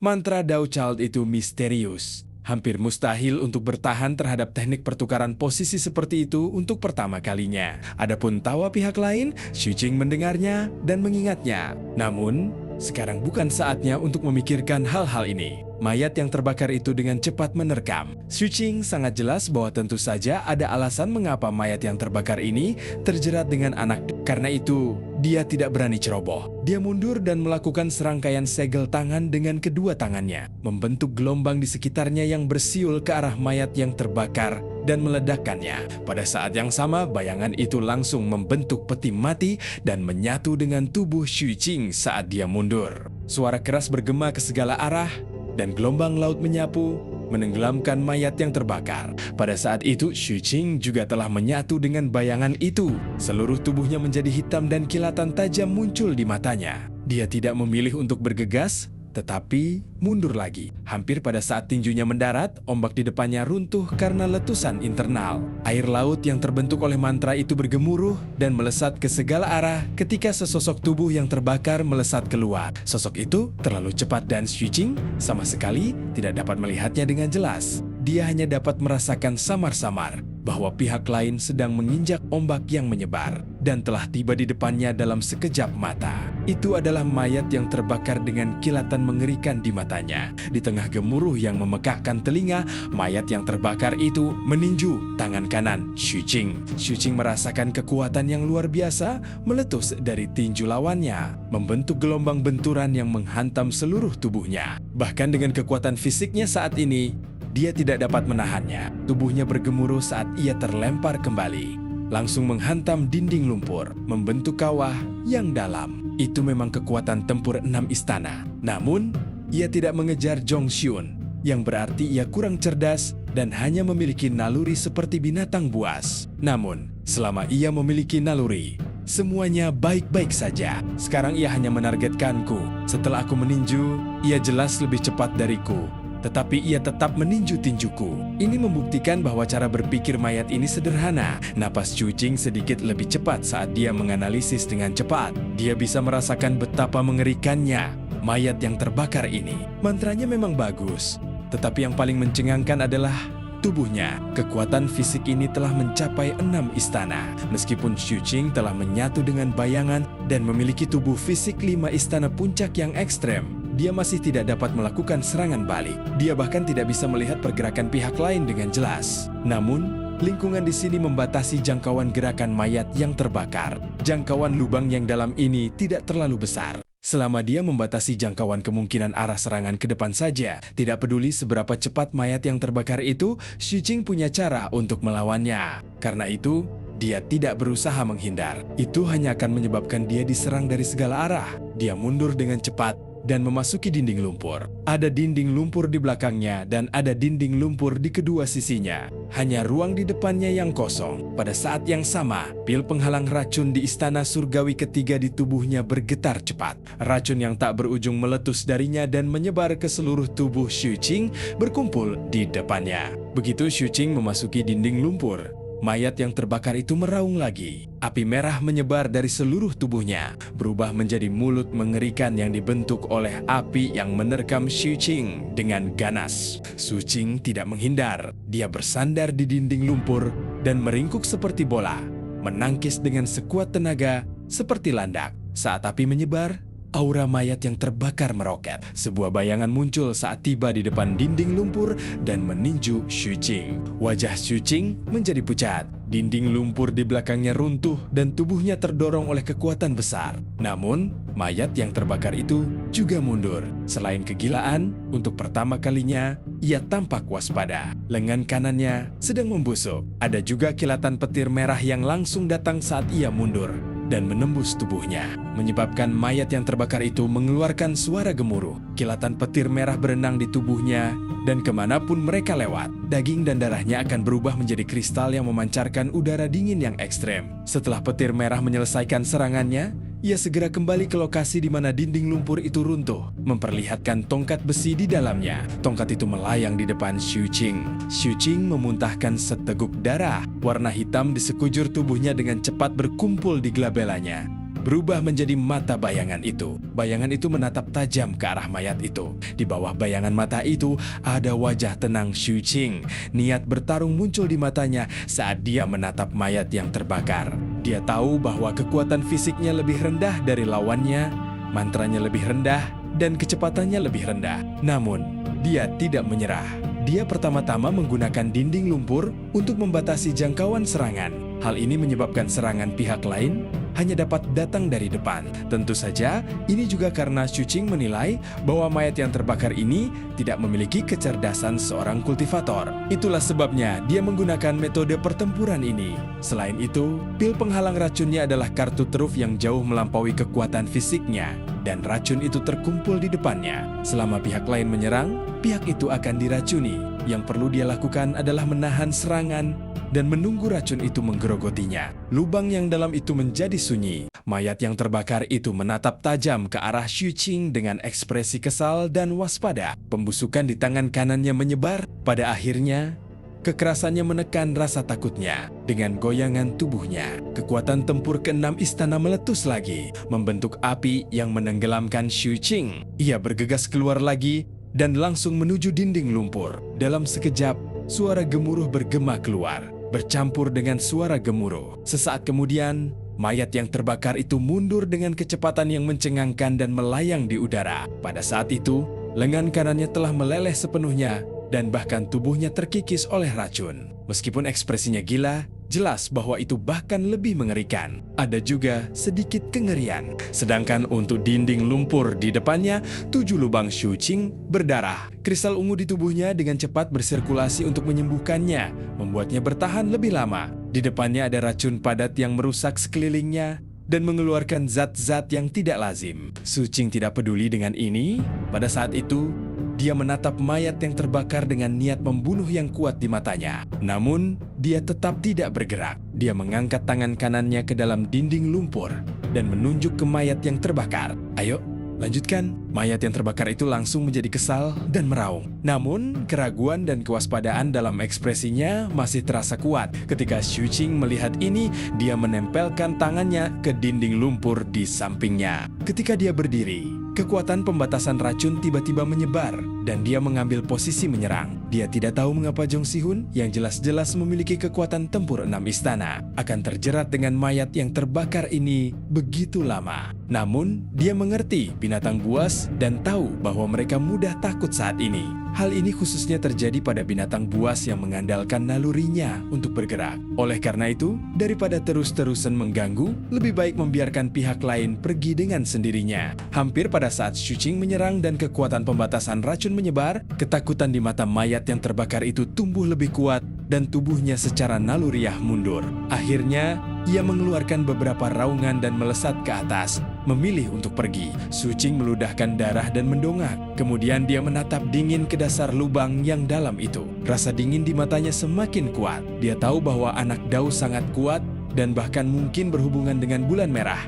Mantra Dao Child itu misterius. Hampir mustahil untuk bertahan terhadap teknik pertukaran posisi seperti itu untuk pertama kalinya. Adapun tawa pihak lain, Xu Qing mendengarnya dan mengingatnya. Namun, sekarang bukan saatnya untuk memikirkan hal-hal ini. Mayat yang terbakar itu dengan cepat menerkam. Xu Qing sangat jelas bahwa tentu saja ada alasan mengapa mayat yang terbakar ini terjerat dengan anak. Karena itu, dia tidak berani ceroboh. Dia mundur dan melakukan serangkaian segel tangan dengan kedua tangannya, membentuk gelombang di sekitarnya yang bersiul ke arah mayat yang terbakar dan meledakkannya. Pada saat yang sama, bayangan itu langsung membentuk peti mati dan menyatu dengan tubuh Xu Qing saat dia mundur. Suara keras bergema ke segala arah, dan gelombang laut menyapu, menenggelamkan mayat yang terbakar. Pada saat itu, Xu Qing juga telah menyatu dengan bayangan itu. Seluruh tubuhnya menjadi hitam dan kilatan tajam muncul di matanya. Dia tidak memilih untuk bergegas, tetapi mundur lagi. Hampir pada saat tinjunya mendarat, ombak di depannya runtuh karena letusan internal. Air laut yang terbentuk oleh mantra itu bergemuruh dan melesat ke segala arah ketika sesosok tubuh yang terbakar melesat keluar. Sosok itu terlalu cepat dan Xu Qing sama sekali tidak dapat melihatnya dengan jelas. Dia hanya dapat merasakan samar-samar bahwa pihak lain sedang menginjak ombak yang menyebar dan telah tiba di depannya dalam sekejap mata. Itu adalah mayat yang terbakar dengan kilatan mengerikan di matanya. Di tengah gemuruh yang memekakkan telinga, mayat yang terbakar itu meninju tangan kanan Xu Qing. Xu Qing merasakan kekuatan yang luar biasa meletus dari tinju lawannya, membentuk gelombang benturan yang menghantam seluruh tubuhnya. Bahkan dengan kekuatan fisiknya saat ini, dia tidak dapat menahannya. Tubuhnya bergemuruh saat ia terlempar kembali, langsung menghantam dinding lumpur, membentuk kawah yang dalam. Itu memang kekuatan tempur 6 istana. Namun, ia tidak mengejar Zhong Xun, yang berarti ia kurang cerdas dan hanya memiliki naluri seperti binatang buas. Namun, selama ia memiliki naluri, semuanya baik-baik saja. Sekarang ia hanya menargetkanku. Setelah aku meninju, ia jelas lebih cepat dariku. Tetapi ia tetap meninju tinjuku. Ini membuktikan bahwa cara berpikir mayat ini sederhana. Napas Xu Qing sedikit lebih cepat saat dia menganalisis dengan cepat. Dia bisa merasakan betapa mengerikannya mayat yang terbakar ini. Mantranya memang bagus, tetapi yang paling mencengangkan adalah tubuhnya. Kekuatan fisik ini telah mencapai 6 istana. Meskipun Xu Qing telah menyatu dengan bayangan dan memiliki tubuh fisik 5 istana puncak yang ekstrem, dia masih tidak dapat melakukan serangan balik. Dia bahkan tidak bisa melihat pergerakan pihak lain dengan jelas. Namun, lingkungan di sini membatasi jangkauan gerakan mayat yang terbakar. Jangkauan lubang yang dalam ini tidak terlalu besar. Selama dia membatasi jangkauan kemungkinan arah serangan ke depan saja, tidak peduli seberapa cepat mayat yang terbakar itu, Xu Qing punya cara untuk melawannya. Karena itu, dia tidak berusaha menghindar. Itu hanya akan menyebabkan dia diserang dari segala arah. Dia mundur dengan cepat dan memasuki dinding lumpur. Ada dinding lumpur di belakangnya dan ada dinding lumpur di kedua sisinya. Hanya ruang di depannya yang kosong. Pada saat yang sama, pil penghalang racun di istana surgawi ketiga di tubuhnya bergetar cepat. Racun yang tak berujung meletus darinya dan menyebar ke seluruh tubuh Xu Qing berkumpul di depannya. Begitu Xu Qing memasuki dinding lumpur, mayat yang terbakar itu meraung lagi. Api merah menyebar dari seluruh tubuhnya, berubah menjadi mulut mengerikan yang dibentuk oleh api yang menerkam Xu Qing dengan ganas. Xu Qing tidak menghindar. Dia bersandar di dinding lumpur dan meringkuk seperti bola, menangkis dengan sekuat tenaga seperti landak. Saat api menyebar, aura mayat yang terbakar meroket. Sebuah bayangan muncul saat tiba di depan dinding lumpur dan meninju Xu Qing. Wajah Xu Qing menjadi pucat. Dinding lumpur di belakangnya runtuh dan tubuhnya terdorong oleh kekuatan besar. Namun, mayat yang terbakar itu juga mundur. Selain kegilaan, untuk pertama kalinya, ia tampak waspada. Lengan kanannya sedang membusuk. Ada juga kilatan petir merah yang langsung datang saat ia mundur dan menembus tubuhnya, menyebabkan mayat yang terbakar itu mengeluarkan suara gemuruh. Kilatan petir merah berenang di tubuhnya, dan kemanapun mereka lewat, daging dan darahnya akan berubah menjadi kristal yang memancarkan udara dingin yang ekstrem. Setelah petir merah menyelesaikan serangannya, ia segera kembali ke lokasi di mana dinding lumpur itu runtuh, memperlihatkan tongkat besi di dalamnya. Tongkat itu melayang di depan Xu Qing. Xu Qing memuntahkan seteguk darah. Warna hitam di sekujur tubuhnya dengan cepat berkumpul di glabelanya. berubah menjadi mata bayangan itu. Bayangan itu menatap tajam ke arah mayat itu. Di bawah bayangan mata itu ada wajah tenang Xu Qing. Niat bertarung muncul di matanya saat dia menatap mayat yang terbakar. Dia tahu bahwa kekuatan fisiknya lebih rendah dari lawannya, mantranya lebih rendah, dan kecepatannya lebih rendah. Namun, dia tidak menyerah. Dia pertama-tama menggunakan dinding lumpur untuk membatasi jangkauan serangan. Hal ini menyebabkan serangan pihak lain hanya dapat datang dari depan. Tentu saja, ini juga karena Xu Qing menilai bahwa mayat yang terbakar ini tidak memiliki kecerdasan seorang kultivator. Itulah sebabnya dia menggunakan metode pertempuran ini. Selain itu, pil penghalang racunnya adalah kartu truf yang jauh melampaui kekuatan fisiknya, dan racun itu terkumpul di depannya. Selama pihak lain menyerang, pihak itu akan diracuni. Yang perlu dia lakukan adalah menahan serangan dan menunggu racun itu menggerogotinya. Lubang yang dalam itu menjadi sunyi. Mayat yang terbakar itu menatap tajam ke arah Xu Qing dengan ekspresi kesal dan waspada. Pembusukan di tangan kanannya menyebar. Pada akhirnya, kekerasannya menekan rasa takutnya. Dengan goyangan tubuhnya, kekuatan tempur keenam istana meletus lagi, membentuk api yang menenggelamkan Xu Qing. Ia bergegas keluar lagi dan langsung menuju dinding lumpur. Dalam sekejap, suara gemuruh bergema keluar, bercampur dengan suara gemuruh. Sesaat kemudian, mayat yang terbakar itu mundur dengan kecepatan yang mencengangkan dan melayang di udara. Pada saat itu, lengan kanannya telah meleleh sepenuhnya dan bahkan tubuhnya terkikis oleh racun. Meskipun ekspresinya gila, jelas bahwa itu bahkan lebih mengerikan. Ada juga sedikit kengerian. Sedangkan untuk dinding lumpur di depannya, 7 lubang Xu Qing berdarah. Kristal ungu di tubuhnya dengan cepat bersirkulasi untuk menyembuhkannya, membuatnya bertahan lebih lama. Di depannya ada racun padat yang merusak sekelilingnya dan mengeluarkan zat-zat yang tidak lazim. Xu Qing tidak peduli dengan ini. Pada saat itu, dia menatap mayat yang terbakar dengan niat membunuh yang kuat di matanya. Namun, dia tetap tidak bergerak. Dia mengangkat tangan kanannya ke dalam dinding lumpur dan menunjuk ke mayat yang terbakar. "Ayo, lanjutkan." Mayat yang terbakar itu langsung menjadi kesal dan meraung. Namun, keraguan dan kewaspadaan dalam ekspresinya masih terasa kuat. Ketika Xu Qing melihat ini, dia menempelkan tangannya ke dinding lumpur di sampingnya. Ketika dia berdiri, kekuatan pembatasan racun tiba-tiba menyebar dan dia mengambil posisi menyerang. Dia tidak tahu mengapa Zhong Xihun yang jelas-jelas memiliki kekuatan tempur 6 istana akan terjerat dengan mayat yang terbakar ini begitu lama. Namun, dia mengerti binatang buas dan tahu bahwa mereka mudah takut saat ini. Hal ini khususnya terjadi pada binatang buas yang mengandalkan nalurinya untuk bergerak. Oleh karena itu, daripada terus-terusan mengganggu, lebih baik membiarkan pihak lain pergi dengan sendirinya. Hampir pada saat Xu Qing menyerang dan kekuatan pembatasan racun menyebar, ketakutan di mata mayat yang terbakar itu tumbuh lebih kuat dan tubuhnya secara naluriah mundur. Akhirnya, ia mengeluarkan beberapa raungan dan melesat ke atas, memilih untuk pergi. Xu Qing meludahkan darah dan mendongak. Kemudian dia menatap dingin ke dasar lubang yang dalam itu. Rasa dingin di matanya semakin kuat. Dia tahu bahwa anak Dao sangat kuat dan bahkan mungkin berhubungan dengan bulan merah.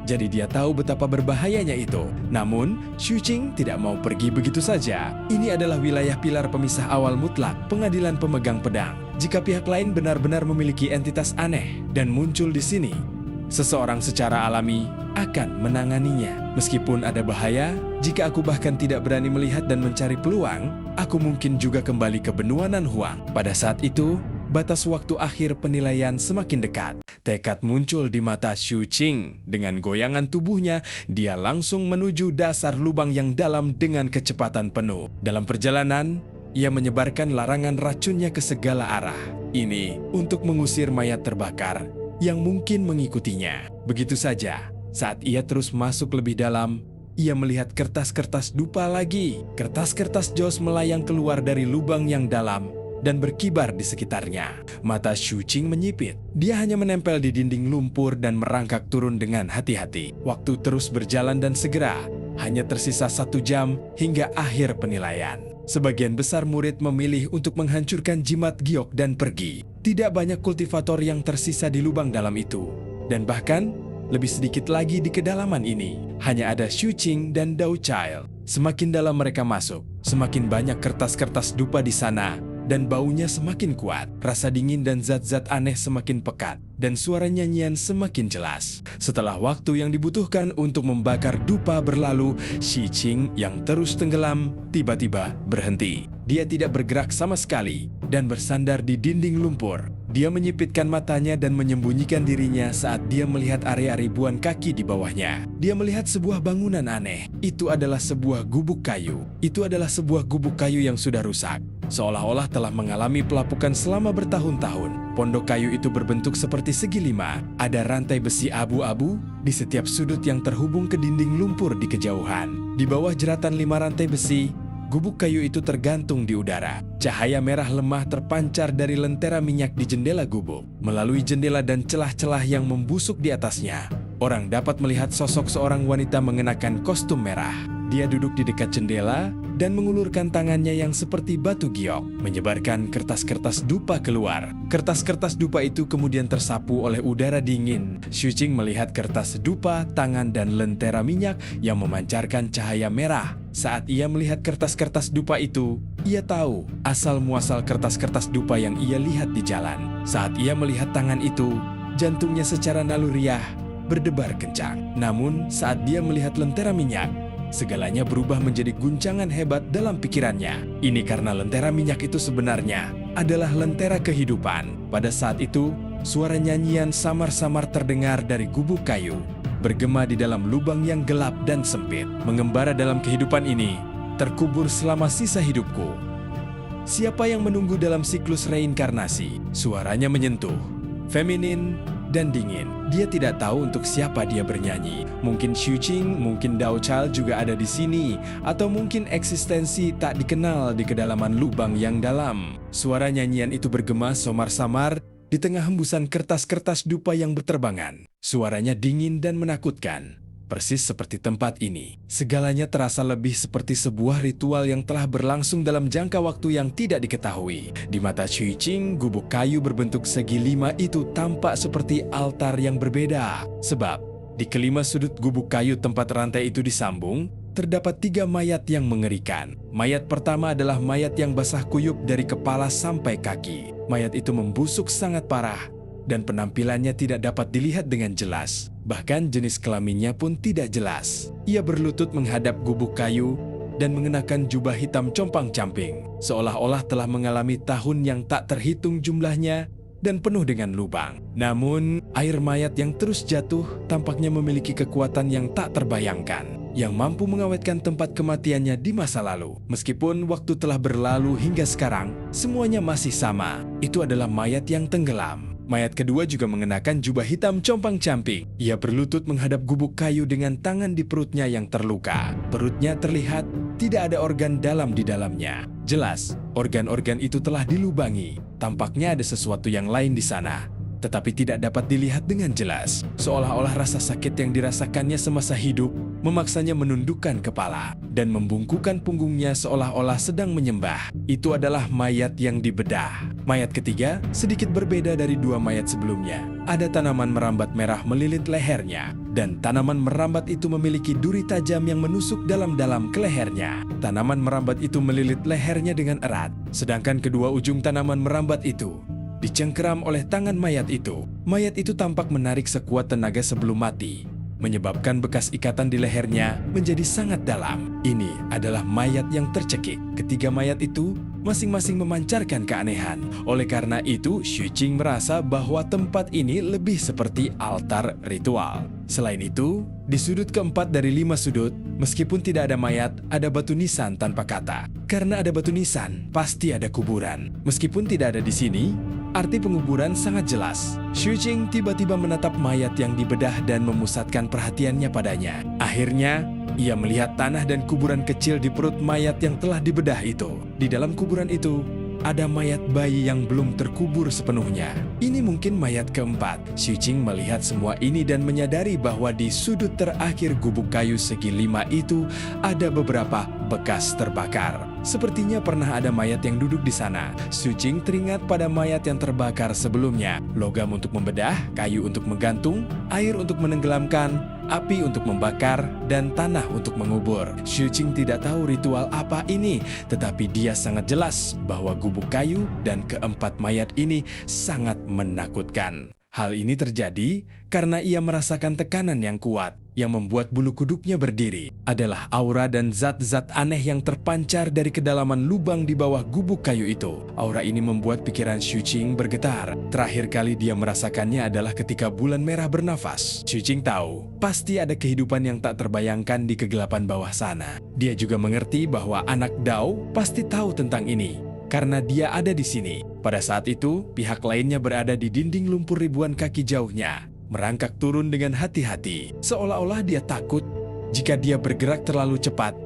Jadi dia tahu betapa berbahayanya itu. Namun, Xu Qing tidak mau pergi begitu saja. Ini adalah wilayah pilar pemisah awal mutlak, pengadilan pemegang pedang. Jika pihak lain benar-benar memiliki entitas aneh dan muncul di sini, seseorang secara alami akan menanganinya. Meskipun ada bahaya, jika aku bahkan tidak berani melihat dan mencari peluang, aku mungkin juga kembali ke benua Nanhuang. Pada saat itu, batas waktu akhir penilaian semakin dekat. Tekad muncul di mata Xu Qing. Dengan goyangan tubuhnya, dia langsung menuju dasar lubang yang dalam dengan kecepatan penuh. Dalam perjalanan, ia menyebarkan larangan racunnya ke segala arah. Ini untuk mengusir mayat terbakar yang mungkin mengikutinya. Begitu saja, saat ia terus masuk lebih dalam, ia melihat kertas-kertas dupa lagi. Kertas-kertas jos melayang keluar dari lubang yang dalam dan berkibar di sekitarnya. Mata Xu Qing menyipit. Dia hanya menempel di dinding lumpur dan merangkak turun dengan hati-hati. Waktu terus berjalan dan segera, hanya tersisa 1 jam hingga akhir penilaian. Sebagian besar murid memilih untuk menghancurkan jimat giok dan pergi. Tidak banyak kultivator yang tersisa di lubang dalam itu. Dan bahkan, lebih sedikit lagi di kedalaman ini. Hanya ada Xu Qing dan Dao Child. Semakin dalam mereka masuk, semakin banyak kertas-kertas dupa di sana dan baunya semakin kuat. Rasa dingin dan zat-zat aneh semakin pekat, dan suara nyanyian semakin jelas. Setelah waktu yang dibutuhkan untuk membakar dupa berlalu, Shi Qing yang terus tenggelam tiba-tiba berhenti. Dia tidak bergerak sama sekali dan bersandar di dinding lumpur. Dia menyipitkan matanya dan menyembunyikan dirinya saat dia melihat area ribuan kaki di bawahnya. Dia melihat sebuah bangunan aneh. Itu adalah sebuah gubuk kayu. Itu adalah sebuah gubuk kayu yang sudah rusak, seolah-olah telah mengalami pelapukan selama bertahun-tahun. Pondok kayu itu berbentuk seperti segi lima. Ada rantai besi abu-abu di setiap sudut yang terhubung ke dinding lumpur di kejauhan. Di bawah jeratan 5 rantai besi, gubuk kayu itu tergantung di udara. Cahaya merah lemah terpancar dari lentera minyak di jendela gubuk. Melalui jendela dan celah-celah yang membusuk di atasnya, orang dapat melihat sosok seorang wanita mengenakan kostum merah. Dia duduk di dekat jendela dan mengulurkan tangannya yang seperti batu giok, menyebarkan kertas-kertas dupa keluar. Kertas-kertas dupa itu kemudian tersapu oleh udara dingin. Shi Qing melihat kertas dupa, tangan, dan lentera minyak yang memancarkan cahaya merah. Saat ia melihat kertas-kertas dupa itu, ia tahu asal-muasal kertas-kertas dupa yang ia lihat di jalan. Saat ia melihat tangan itu, jantungnya secara naluriah berdebar kencang. Namun saat dia melihat lentera minyak, segalanya berubah menjadi guncangan hebat dalam pikirannya. Ini karena lentera minyak itu sebenarnya adalah lentera kehidupan. Pada saat itu, suara nyanyian samar-samar terdengar dari gubuk kayu, bergema di dalam lubang yang gelap dan sempit. Mengembara dalam kehidupan ini, terkubur selama sisa hidupku. Siapa yang menunggu dalam siklus reinkarnasi? Suaranya menyentuh, feminin, dan dingin. Dia tidak tahu untuk siapa dia bernyanyi. Mungkin Shi Qing, mungkin Dao Chal juga ada di sini, atau mungkin eksistensi tak dikenal di kedalaman lubang yang dalam. Suara nyanyian itu bergema samar-samar di tengah hembusan kertas-kertas dupa yang berterbangan. Suaranya dingin dan menakutkan, persis seperti tempat ini. Segalanya terasa lebih seperti sebuah ritual yang telah berlangsung dalam jangka waktu yang tidak diketahui. Di mata Shi Qing, gubuk kayu berbentuk segi lima itu tampak seperti altar yang berbeda. Sebab, di kelima sudut gubuk kayu tempat rantai itu disambung, terdapat 3 mayat yang mengerikan. Mayat pertama adalah mayat yang basah kuyup dari kepala sampai kaki. Mayat itu membusuk sangat parah, dan penampilannya tidak dapat dilihat dengan jelas. Bahkan jenis kelaminnya pun tidak jelas. Ia berlutut menghadap gubuk kayu dan mengenakan jubah hitam compang-camping, seolah-olah telah mengalami tahun yang tak terhitung jumlahnya dan penuh dengan lubang. Namun, air mayat yang terus jatuh tampaknya memiliki kekuatan yang tak terbayangkan, yang mampu mengawetkan tempat kematiannya di masa lalu. Meskipun waktu telah berlalu hingga sekarang, semuanya masih sama. Itu adalah mayat yang tenggelam. Mayat kedua juga mengenakan jubah hitam compang-camping. Ia berlutut menghadap gubuk kayu dengan tangan di perutnya yang terluka. Perutnya terlihat tidak ada organ dalam di dalamnya. Jelas, organ-organ itu telah dilubangi. Tampaknya ada sesuatu yang lain di sana, tetapi tidak dapat dilihat dengan jelas. Seolah-olah rasa sakit yang dirasakannya semasa hidup memaksanya menundukkan kepala dan membungkukkan punggungnya seolah-olah sedang menyembah. Itu adalah mayat yang dibedah. Mayat ketiga sedikit berbeda dari 2 mayat sebelumnya. Ada tanaman merambat merah melilit lehernya, dan tanaman merambat itu memiliki duri tajam yang menusuk dalam-dalam ke lehernya. Tanaman merambat itu melilit lehernya dengan erat, sedangkan kedua ujung tanaman merambat itu dicengkeram oleh tangan mayat itu. Mayat itu tampak menarik sekuat tenaga sebelum mati, menyebabkan bekas ikatan di lehernya menjadi sangat dalam. Ini adalah mayat yang tercekik. Ketiga mayat itu masing-masing memancarkan keanehan. Oleh karena itu, Shi Qing merasa bahwa tempat ini lebih seperti altar ritual. Selain itu, di sudut keempat dari 5 sudut, meskipun tidak ada mayat, ada batu nisan tanpa kata. Karena ada batu nisan, pasti ada kuburan. Meskipun tidak ada di sini, arti penguburan sangat jelas. Shi Qing tiba-tiba menatap mayat yang dibedah dan memusatkan perhatiannya padanya. Akhirnya, ia melihat tanah dan kuburan kecil di perut mayat yang telah dibedah itu. Di dalam kuburan itu, ada mayat bayi yang belum terkubur sepenuhnya. Ini mungkin mayat keempat. Shi Qing melihat semua ini dan menyadari bahwa di sudut terakhir gubuk kayu segi 5 itu ada beberapa bekas terbakar. Sepertinya pernah ada mayat yang duduk di sana. Sucing teringat pada mayat yang terbakar sebelumnya. Logam untuk membedah, kayu untuk menggantung, air untuk menenggelamkan, api untuk membakar, dan tanah untuk mengubur. Sucing tidak tahu ritual apa ini, tetapi dia sangat jelas bahwa gubuk kayu dan keempat mayat ini sangat menakutkan. Hal ini terjadi karena ia merasakan tekanan yang kuat yang membuat bulu kuduknya berdiri. Adalah aura dan zat-zat aneh yang terpancar dari kedalaman lubang di bawah gubuk kayu itu. Aura ini membuat pikiran Sucing bergetar. Terakhir kali dia merasakannya adalah ketika bulan merah bernafas. Sucing tahu, pasti ada kehidupan yang tak terbayangkan di kegelapan bawah sana. Dia juga mengerti bahwa anak Dao pasti tahu tentang ini, karena dia ada di sini. Pada saat itu, pihak lainnya berada di dinding lumpur ribuan kaki jauhnya, merangkak turun dengan hati-hati, seolah-olah dia takut jika dia bergerak terlalu cepat.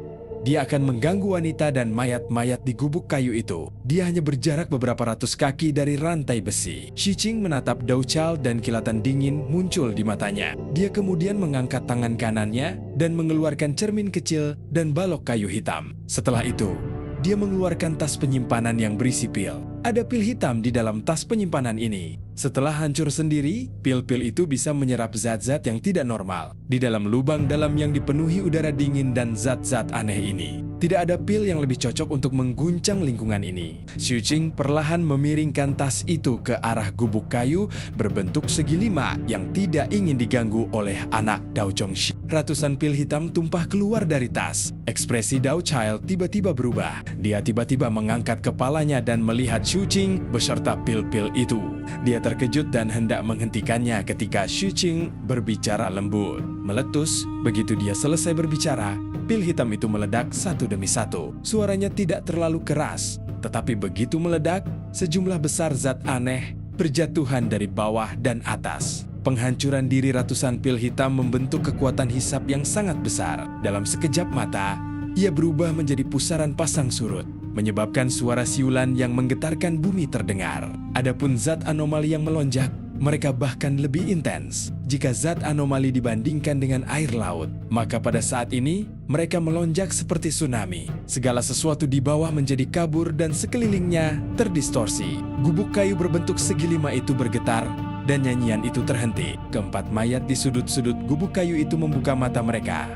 Dia akan mengganggu wanita dan mayat-mayat di gubuk kayu itu. Dia hanya berjarak beberapa ratus kaki dari rantai besi. Sucing menatap Dao Chao dan kilatan dingin muncul di matanya. Dia kemudian mengangkat tangan kanannya dan mengeluarkan cermin kecil dan balok kayu hitam. Setelah itu, dia mengeluarkan tas penyimpanan yang berisi pil. Ada pil hitam di dalam tas penyimpanan ini. Setelah hancur sendiri, pil-pil itu bisa menyerap zat-zat yang tidak normal di dalam lubang dalam yang dipenuhi udara dingin dan zat-zat aneh ini. Tidak ada pil yang lebih cocok untuk mengguncang lingkungan ini. Sucing perlahan memiringkan tas itu ke arah gubuk kayu berbentuk segi lima yang tidak ingin diganggu oleh anak Dao Zhongxi. Ratusan pil hitam tumpah keluar dari tas. Ekspresi Dao Chao tiba-tiba berubah. Dia tiba-tiba mengangkat kepalanya dan melihat Sucing beserta pil-pil itu. Dia terkejut dan hendak menghentikannya ketika Sucing berbicara lembut. Meletus, begitu dia selesai berbicara, pil hitam itu meledak satu demi satu. Suaranya tidak terlalu keras, tetapi begitu meledak, sejumlah besar zat aneh berjatuhan dari bawah dan atas. Penghancuran diri ratusan pil hitam membentuk kekuatan hisap yang sangat besar. Dalam sekejap mata, ia berubah menjadi pusaran pasang surut, menyebabkan suara siulan yang menggetarkan bumi terdengar. Adapun zat anomali yang melonjak, mereka bahkan lebih intens. Jika zat anomali dibandingkan dengan air laut, maka pada saat ini mereka melonjak seperti tsunami. Segala sesuatu di bawah menjadi kabur dan sekelilingnya terdistorsi. Gubuk kayu berbentuk segi lima itu bergetar dan nyanyian itu terhenti. Keempat mayat di sudut-sudut gubuk kayu itu membuka mata mereka.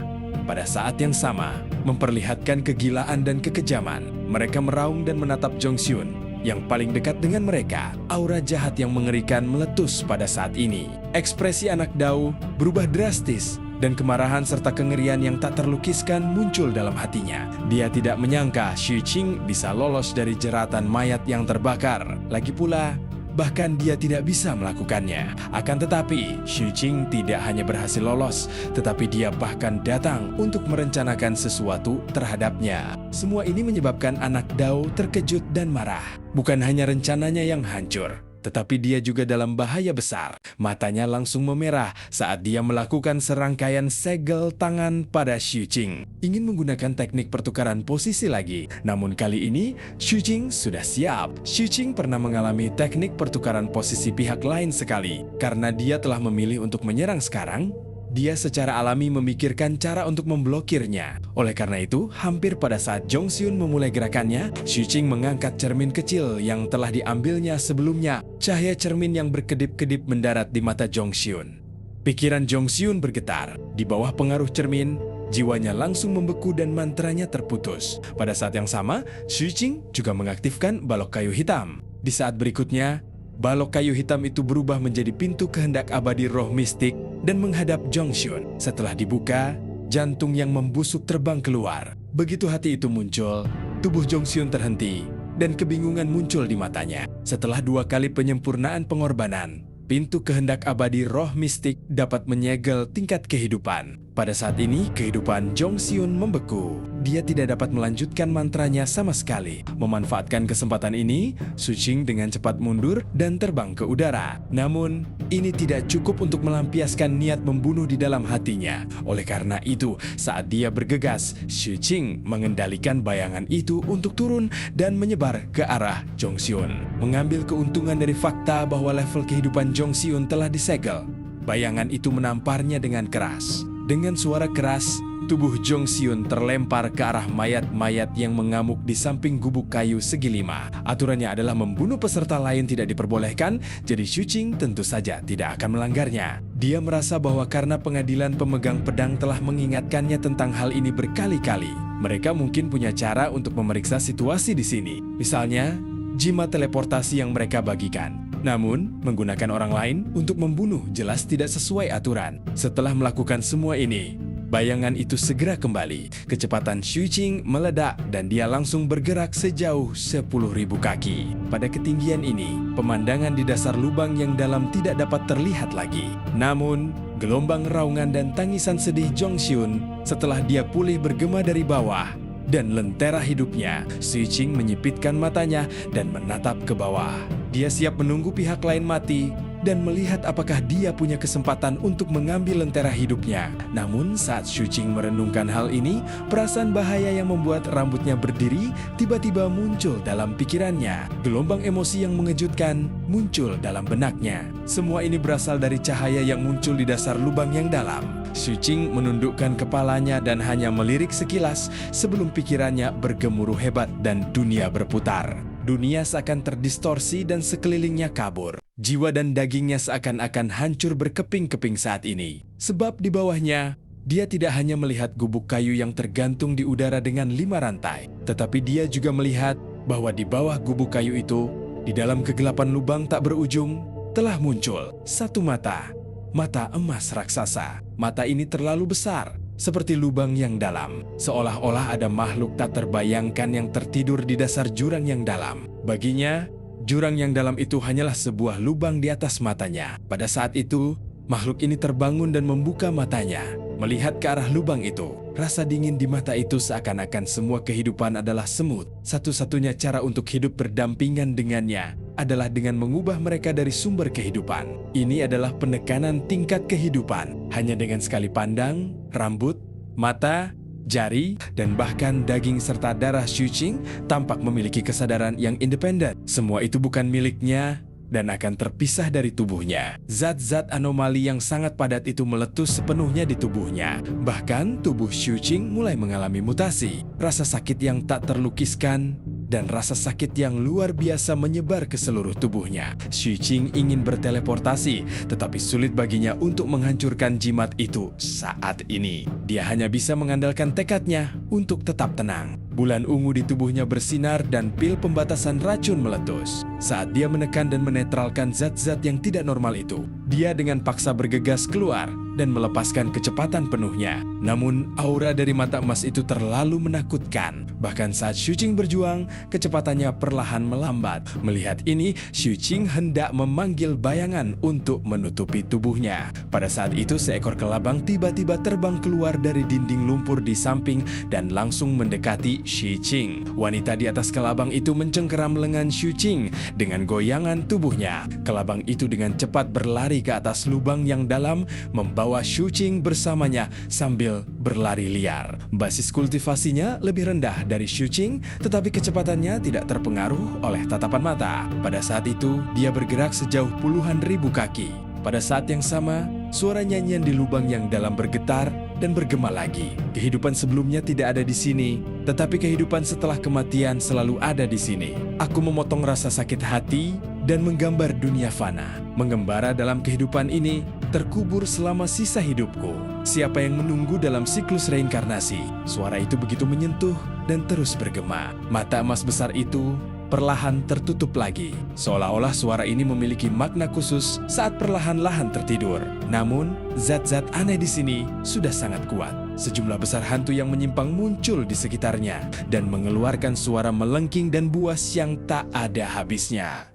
Pada saat yang sama, memperlihatkan kegilaan dan kekejaman. Mereka meraung dan menatap Zhongxun yang paling dekat dengan mereka. Aura jahat yang mengerikan meletus pada saat ini. Ekspresi anak Dao berubah drastis dan kemarahan serta kengerian yang tak terlukiskan muncul dalam hatinya. Dia tidak menyangka Sucing bisa lolos dari jeratan mayat yang terbakar. Lagi pula, bahkan dia tidak bisa melakukannya. Akan tetapi, Sucing tidak hanya berhasil lolos, tetapi dia bahkan datang untuk merencanakan sesuatu terhadapnya. Semua ini menyebabkan anak Dao terkejut dan marah. Bukan hanya rencananya yang hancur, tetapi dia juga dalam bahaya besar. Matanya langsung memerah saat dia melakukan serangkaian segel tangan pada Sucing. Ingin menggunakan teknik pertukaran posisi lagi. Namun kali ini, Sucing sudah siap. Sucing pernah mengalami teknik pertukaran posisi pihak lain sekali. Karena dia telah memilih untuk menyerang sekarang, dia secara alami memikirkan cara untuk memblokirnya. Oleh karena itu, hampir pada saat Zhongxun memulai gerakannya, Sucing mengangkat cermin kecil yang telah diambilnya sebelumnya. Cahaya cermin yang berkedip-kedip mendarat di mata Zhongxun. Pikiran Zhongxun bergetar. Di bawah pengaruh cermin, jiwanya langsung membeku dan mantranya terputus. Pada saat yang sama, Sucing juga mengaktifkan balok kayu hitam. Di saat berikutnya, balok kayu hitam itu berubah menjadi pintu kehendak abadi roh mistik dan menghadap Zhongxun. Setelah dibuka, jantung yang membusuk terbang keluar. Begitu hati itu muncul, tubuh Zhongxun terhenti dan kebingungan muncul di matanya. Setelah 2 kali penyempurnaan pengorbanan, pintu kehendak abadi roh mistik dapat menyegel tingkat kehidupan. Pada saat ini, kehidupan Zhongxun membeku. Dia tidak dapat melanjutkan mantranya sama sekali. Memanfaatkan kesempatan ini, Sucing dengan cepat mundur dan terbang ke udara. Namun, ini tidak cukup untuk melampiaskan niat membunuh di dalam hatinya. Oleh karena itu, saat dia bergegas, Sucing mengendalikan bayangan itu untuk turun dan menyebar ke arah Zhongxun. Mengambil keuntungan dari fakta bahwa level kehidupan Zhongxun telah disegel, bayangan itu menamparnya dengan keras. Dengan suara keras, tubuh Jong Seon terlempar ke arah mayat-mayat yang mengamuk di samping gubuk kayu segi 5. Aturannya adalah membunuh peserta lain tidak diperbolehkan, jadi Xu Qing tentu saja tidak akan melanggarnya. Dia merasa bahwa karena pengadilan pemegang pedang telah mengingatkannya tentang hal ini berkali-kali, mereka mungkin punya cara untuk memeriksa situasi di sini. Misalnya, jimat teleportasi yang mereka bagikan. Namun, menggunakan orang lain untuk membunuh jelas tidak sesuai aturan. Setelah melakukan semua ini, bayangan itu segera kembali. Kecepatan Xu Qing meledak dan dia langsung bergerak sejauh 10.000 kaki. Pada ketinggian ini, pemandangan di dasar lubang yang dalam tidak dapat terlihat lagi. Namun, gelombang raungan dan tangisan sedih Jong Seon setelah dia pulih bergema dari bawah. Dan lentera hidupnya, Xu Qing menyipitkan matanya dan menatap ke bawah. Dia siap menunggu pihak lain mati dan melihat apakah dia punya kesempatan untuk mengambil lentera hidupnya. Namun saat Xu Qing merenungkan hal ini, perasaan bahaya yang membuat rambutnya berdiri tiba-tiba muncul dalam pikirannya. Gelombang emosi yang mengejutkan muncul dalam benaknya. Semua ini berasal dari cahaya yang muncul di dasar lubang yang dalam. Xu Qing menundukkan kepalanya dan hanya melirik sekilas sebelum pikirannya bergemuruh hebat dan dunia berputar. Dunia seakan terdistorsi dan sekelilingnya kabur. Jiwa dan dagingnya seakan-akan hancur berkeping-keping saat ini. Sebab di bawahnya, dia tidak hanya melihat gubuk kayu yang tergantung di udara dengan 5 rantai, tetapi dia juga melihat bahwa di bawah gubuk kayu itu, di dalam kegelapan lubang tak berujung, telah muncul satu mata. Mata emas raksasa. Mata ini terlalu besar, seperti lubang yang dalam, seolah-olah ada makhluk tak terbayangkan yang tertidur di dasar jurang yang dalam. Baginya, jurang yang dalam itu hanyalah sebuah lubang di atas matanya. Pada saat itu, makhluk ini terbangun dan membuka matanya, melihat ke arah lubang itu. Rasa dingin di mata itu seakan-akan semua kehidupan adalah semut. Satu-satunya cara untuk hidup berdampingan dengannya adalah dengan mengubah mereka dari sumber kehidupan. Ini adalah penekanan tingkat kehidupan. Hanya dengan sekali pandang, rambut, mata, jari, dan bahkan daging serta darah Xu Qing tampak memiliki kesadaran yang independen. Semua itu bukan miliknya dan akan terpisah dari tubuhnya. Zat-zat anomali yang sangat padat itu meletus sepenuhnya di tubuhnya. Bahkan tubuh Xu Qing mulai mengalami mutasi. Rasa sakit yang tak terlukiskan dan rasa sakit yang luar biasa menyebar ke seluruh tubuhnya. Xu Qing ingin berteleportasi, tetapi sulit baginya untuk menghancurkan jimat itu saat ini. Dia hanya bisa mengandalkan tekadnya untuk tetap tenang. Bulan ungu di tubuhnya bersinar dan pil pembatasan racun meletus. Saat dia menekan dan menetralkan zat-zat yang tidak normal itu, dia dengan paksa bergegas keluar dan melepaskan kecepatan penuhnya. Namun, aura dari mata emas itu terlalu menakutkan. Bahkan saat Xu Qing berjuang, kecepatannya perlahan melambat. Melihat ini, Xu Qing hendak memanggil bayangan untuk menutupi tubuhnya. Pada saat itu, seekor kelabang tiba-tiba terbang keluar dari dinding lumpur di samping dan langsung mendekati Xu Qing. Wanita di atas kelabang itu mencengkeram lengan Xu Qing dengan goyangan tubuhnya. Kelabang itu dengan cepat berlari ke atas lubang yang dalam, membawa Xu Qing bersamanya sambil berlari liar. Basis kultivasinya lebih rendah dari Xu Qing, tetapi kecepatannya tidak terpengaruh oleh tatapan mata. Pada saat itu, dia bergerak sejauh puluhan ribu kaki. Pada saat yang sama, suara nyanyian di lubang yang dalam bergetar dan bergema lagi. Kehidupan sebelumnya tidak ada di sini, tetapi kehidupan setelah kematian selalu ada di sini. Aku memotong rasa sakit hati dan menggambar dunia fana. Mengembara dalam kehidupan ini, terkubur selama sisa hidupku. Siapa yang menunggu dalam siklus reinkarnasi? Suara itu begitu menyentuh dan terus bergema. Mata emas besar itu perlahan tertutup lagi. Seolah-olah suara ini memiliki makna khusus saat perlahan-lahan tertidur. Namun, zat-zat aneh di sini sudah sangat kuat. Sejumlah besar hantu yang menyimpang muncul di sekitarnya dan mengeluarkan suara melengking dan buas yang tak ada habisnya.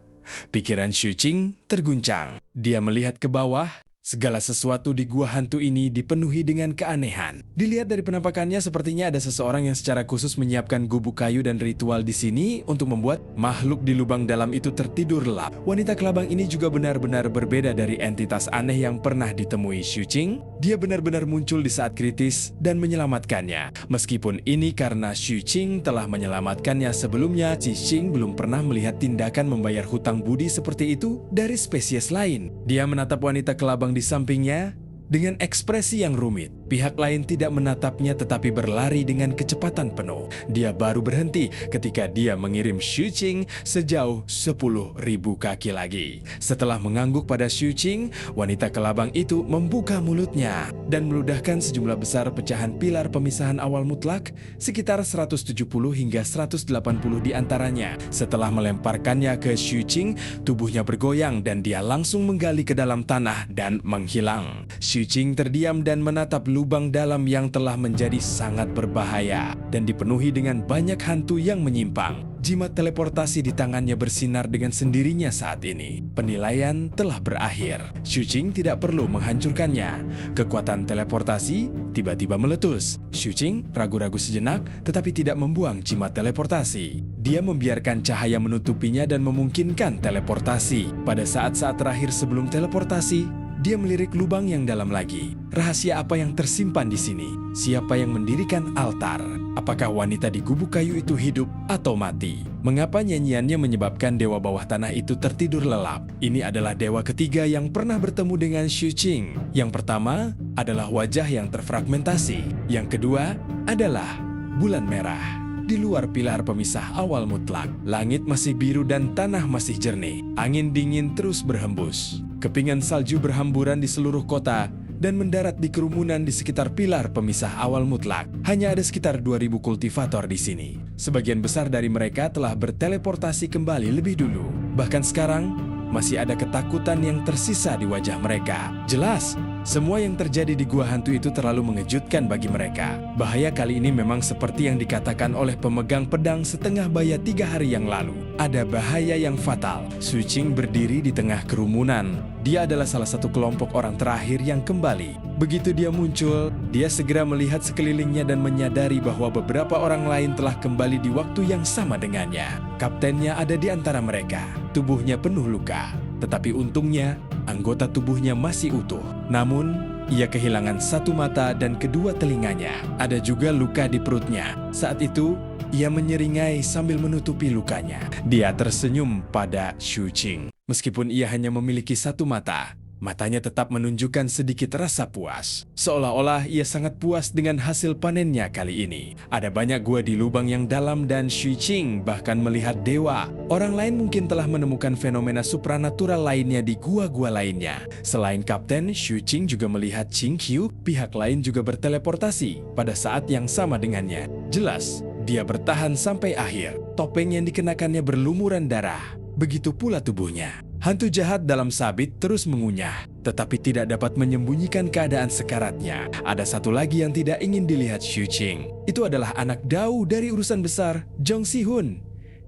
Pikiran Xu Qing terguncang. Dia melihat ke bawah. Segala sesuatu di gua hantu ini dipenuhi dengan keanehan. Dilihat dari penampakannya, sepertinya ada seseorang yang secara khusus menyiapkan gubuk kayu dan ritual di sini untuk membuat makhluk di lubang dalam itu tertidur lelap. Wanita kelabang ini juga benar-benar berbeda dari entitas aneh yang pernah ditemui Xu Qing. Dia benar-benar muncul di saat kritis dan menyelamatkannya. Meskipun ini karena Xu Qing telah menyelamatkannya sebelumnya, Xu Qing belum pernah melihat tindakan membayar hutang budi seperti itu dari spesies lain. Dia menatap wanita kelabang di sampingnya Dengan ekspresi yang rumit, pihak lain tidak menatapnya tetapi berlari dengan kecepatan penuh. Dia baru berhenti ketika dia mengirim Xu Qing sejauh 10.000 kaki lagi. Setelah mengangguk pada Xu Qing, wanita kelabang itu membuka mulutnya dan meludahkan sejumlah besar pecahan pilar pemisahan awal mutlak, sekitar 170 hingga 180 di antaranya. Setelah melemparkannya ke Xu Qing, tubuhnya bergoyang dan dia langsung menggali ke dalam tanah dan menghilang. Xu Qing terdiam dan menatap lubang dalam yang telah menjadi sangat berbahaya dan dipenuhi dengan banyak hantu yang menyimpang. Jimat teleportasi di tangannya bersinar dengan sendirinya saat ini. Penilaian telah berakhir. Xu Qing tidak perlu menghancurkannya. Kekuatan teleportasi tiba-tiba meletus. Xu Qing ragu-ragu sejenak tetapi tidak membuang jimat teleportasi. Dia membiarkan cahaya menutupinya dan memungkinkan teleportasi. Pada saat-saat terakhir sebelum teleportasi, dia melirik lubang yang dalam lagi. Rahasia apa yang tersimpan di sini? Siapa yang mendirikan altar? Apakah wanita di gubuk kayu itu hidup atau mati? Mengapa nyanyiannya menyebabkan dewa bawah tanah itu tertidur lelap? Ini adalah dewa ketiga yang pernah bertemu dengan Xu Qing. Yang pertama adalah wajah yang terfragmentasi. Yang kedua adalah bulan merah. Di luar pilar pemisah awal mutlak, langit masih biru dan tanah masih jernih. Angin dingin terus berhembus. Kepingan salju berhamburan di seluruh kota dan mendarat di kerumunan di sekitar pilar pemisah awal mutlak. Hanya ada sekitar 2.000 kultivator di sini. Sebagian besar dari mereka telah berteleportasi kembali lebih dulu. Bahkan sekarang, masih ada ketakutan yang tersisa di wajah mereka. Jelas, semua yang terjadi di gua hantu itu terlalu mengejutkan bagi mereka. Bahaya kali ini memang seperti yang dikatakan oleh pemegang pedang setengah baya 3 hari yang lalu. Ada bahaya yang fatal. Xu Qing berdiri di tengah kerumunan. Dia adalah salah satu kelompok orang terakhir yang kembali. Begitu dia muncul, dia segera melihat sekelilingnya dan menyadari bahwa beberapa orang lain telah kembali di waktu yang sama dengannya. Kaptennya ada di antara mereka. Tubuhnya penuh luka. Tetapi untungnya, anggota tubuhnya masih utuh. Namun, ia kehilangan satu mata dan kedua telinganya. Ada juga luka di perutnya. Saat itu, ia menyeringai sambil menutupi lukanya. Dia tersenyum pada Xu Qing. Meskipun ia hanya memiliki satu mata, matanya tetap menunjukkan sedikit rasa puas. Seolah-olah ia sangat puas dengan hasil panennya kali ini. Ada banyak gua di lubang yang dalam dan Xu Qing bahkan melihat dewa. Orang lain mungkin telah menemukan fenomena supranatural lainnya di gua-gua lainnya. Selain Kapten, Xu Qing juga melihat Qing Qiu, pihak lain juga berteleportasi pada saat yang sama dengannya. Jelas, dia bertahan sampai akhir. Topeng yang dikenakannya berlumuran darah. Begitu pula tubuhnya. Hantu jahat dalam sabit terus mengunyah, tetapi tidak dapat menyembunyikan keadaan sekaratnya. Ada satu lagi yang tidak ingin dilihat Xu Qing. Itu adalah anak Dao dari urusan besar, Zhong Xihun.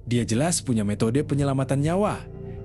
Dia jelas punya metode penyelamatan nyawa.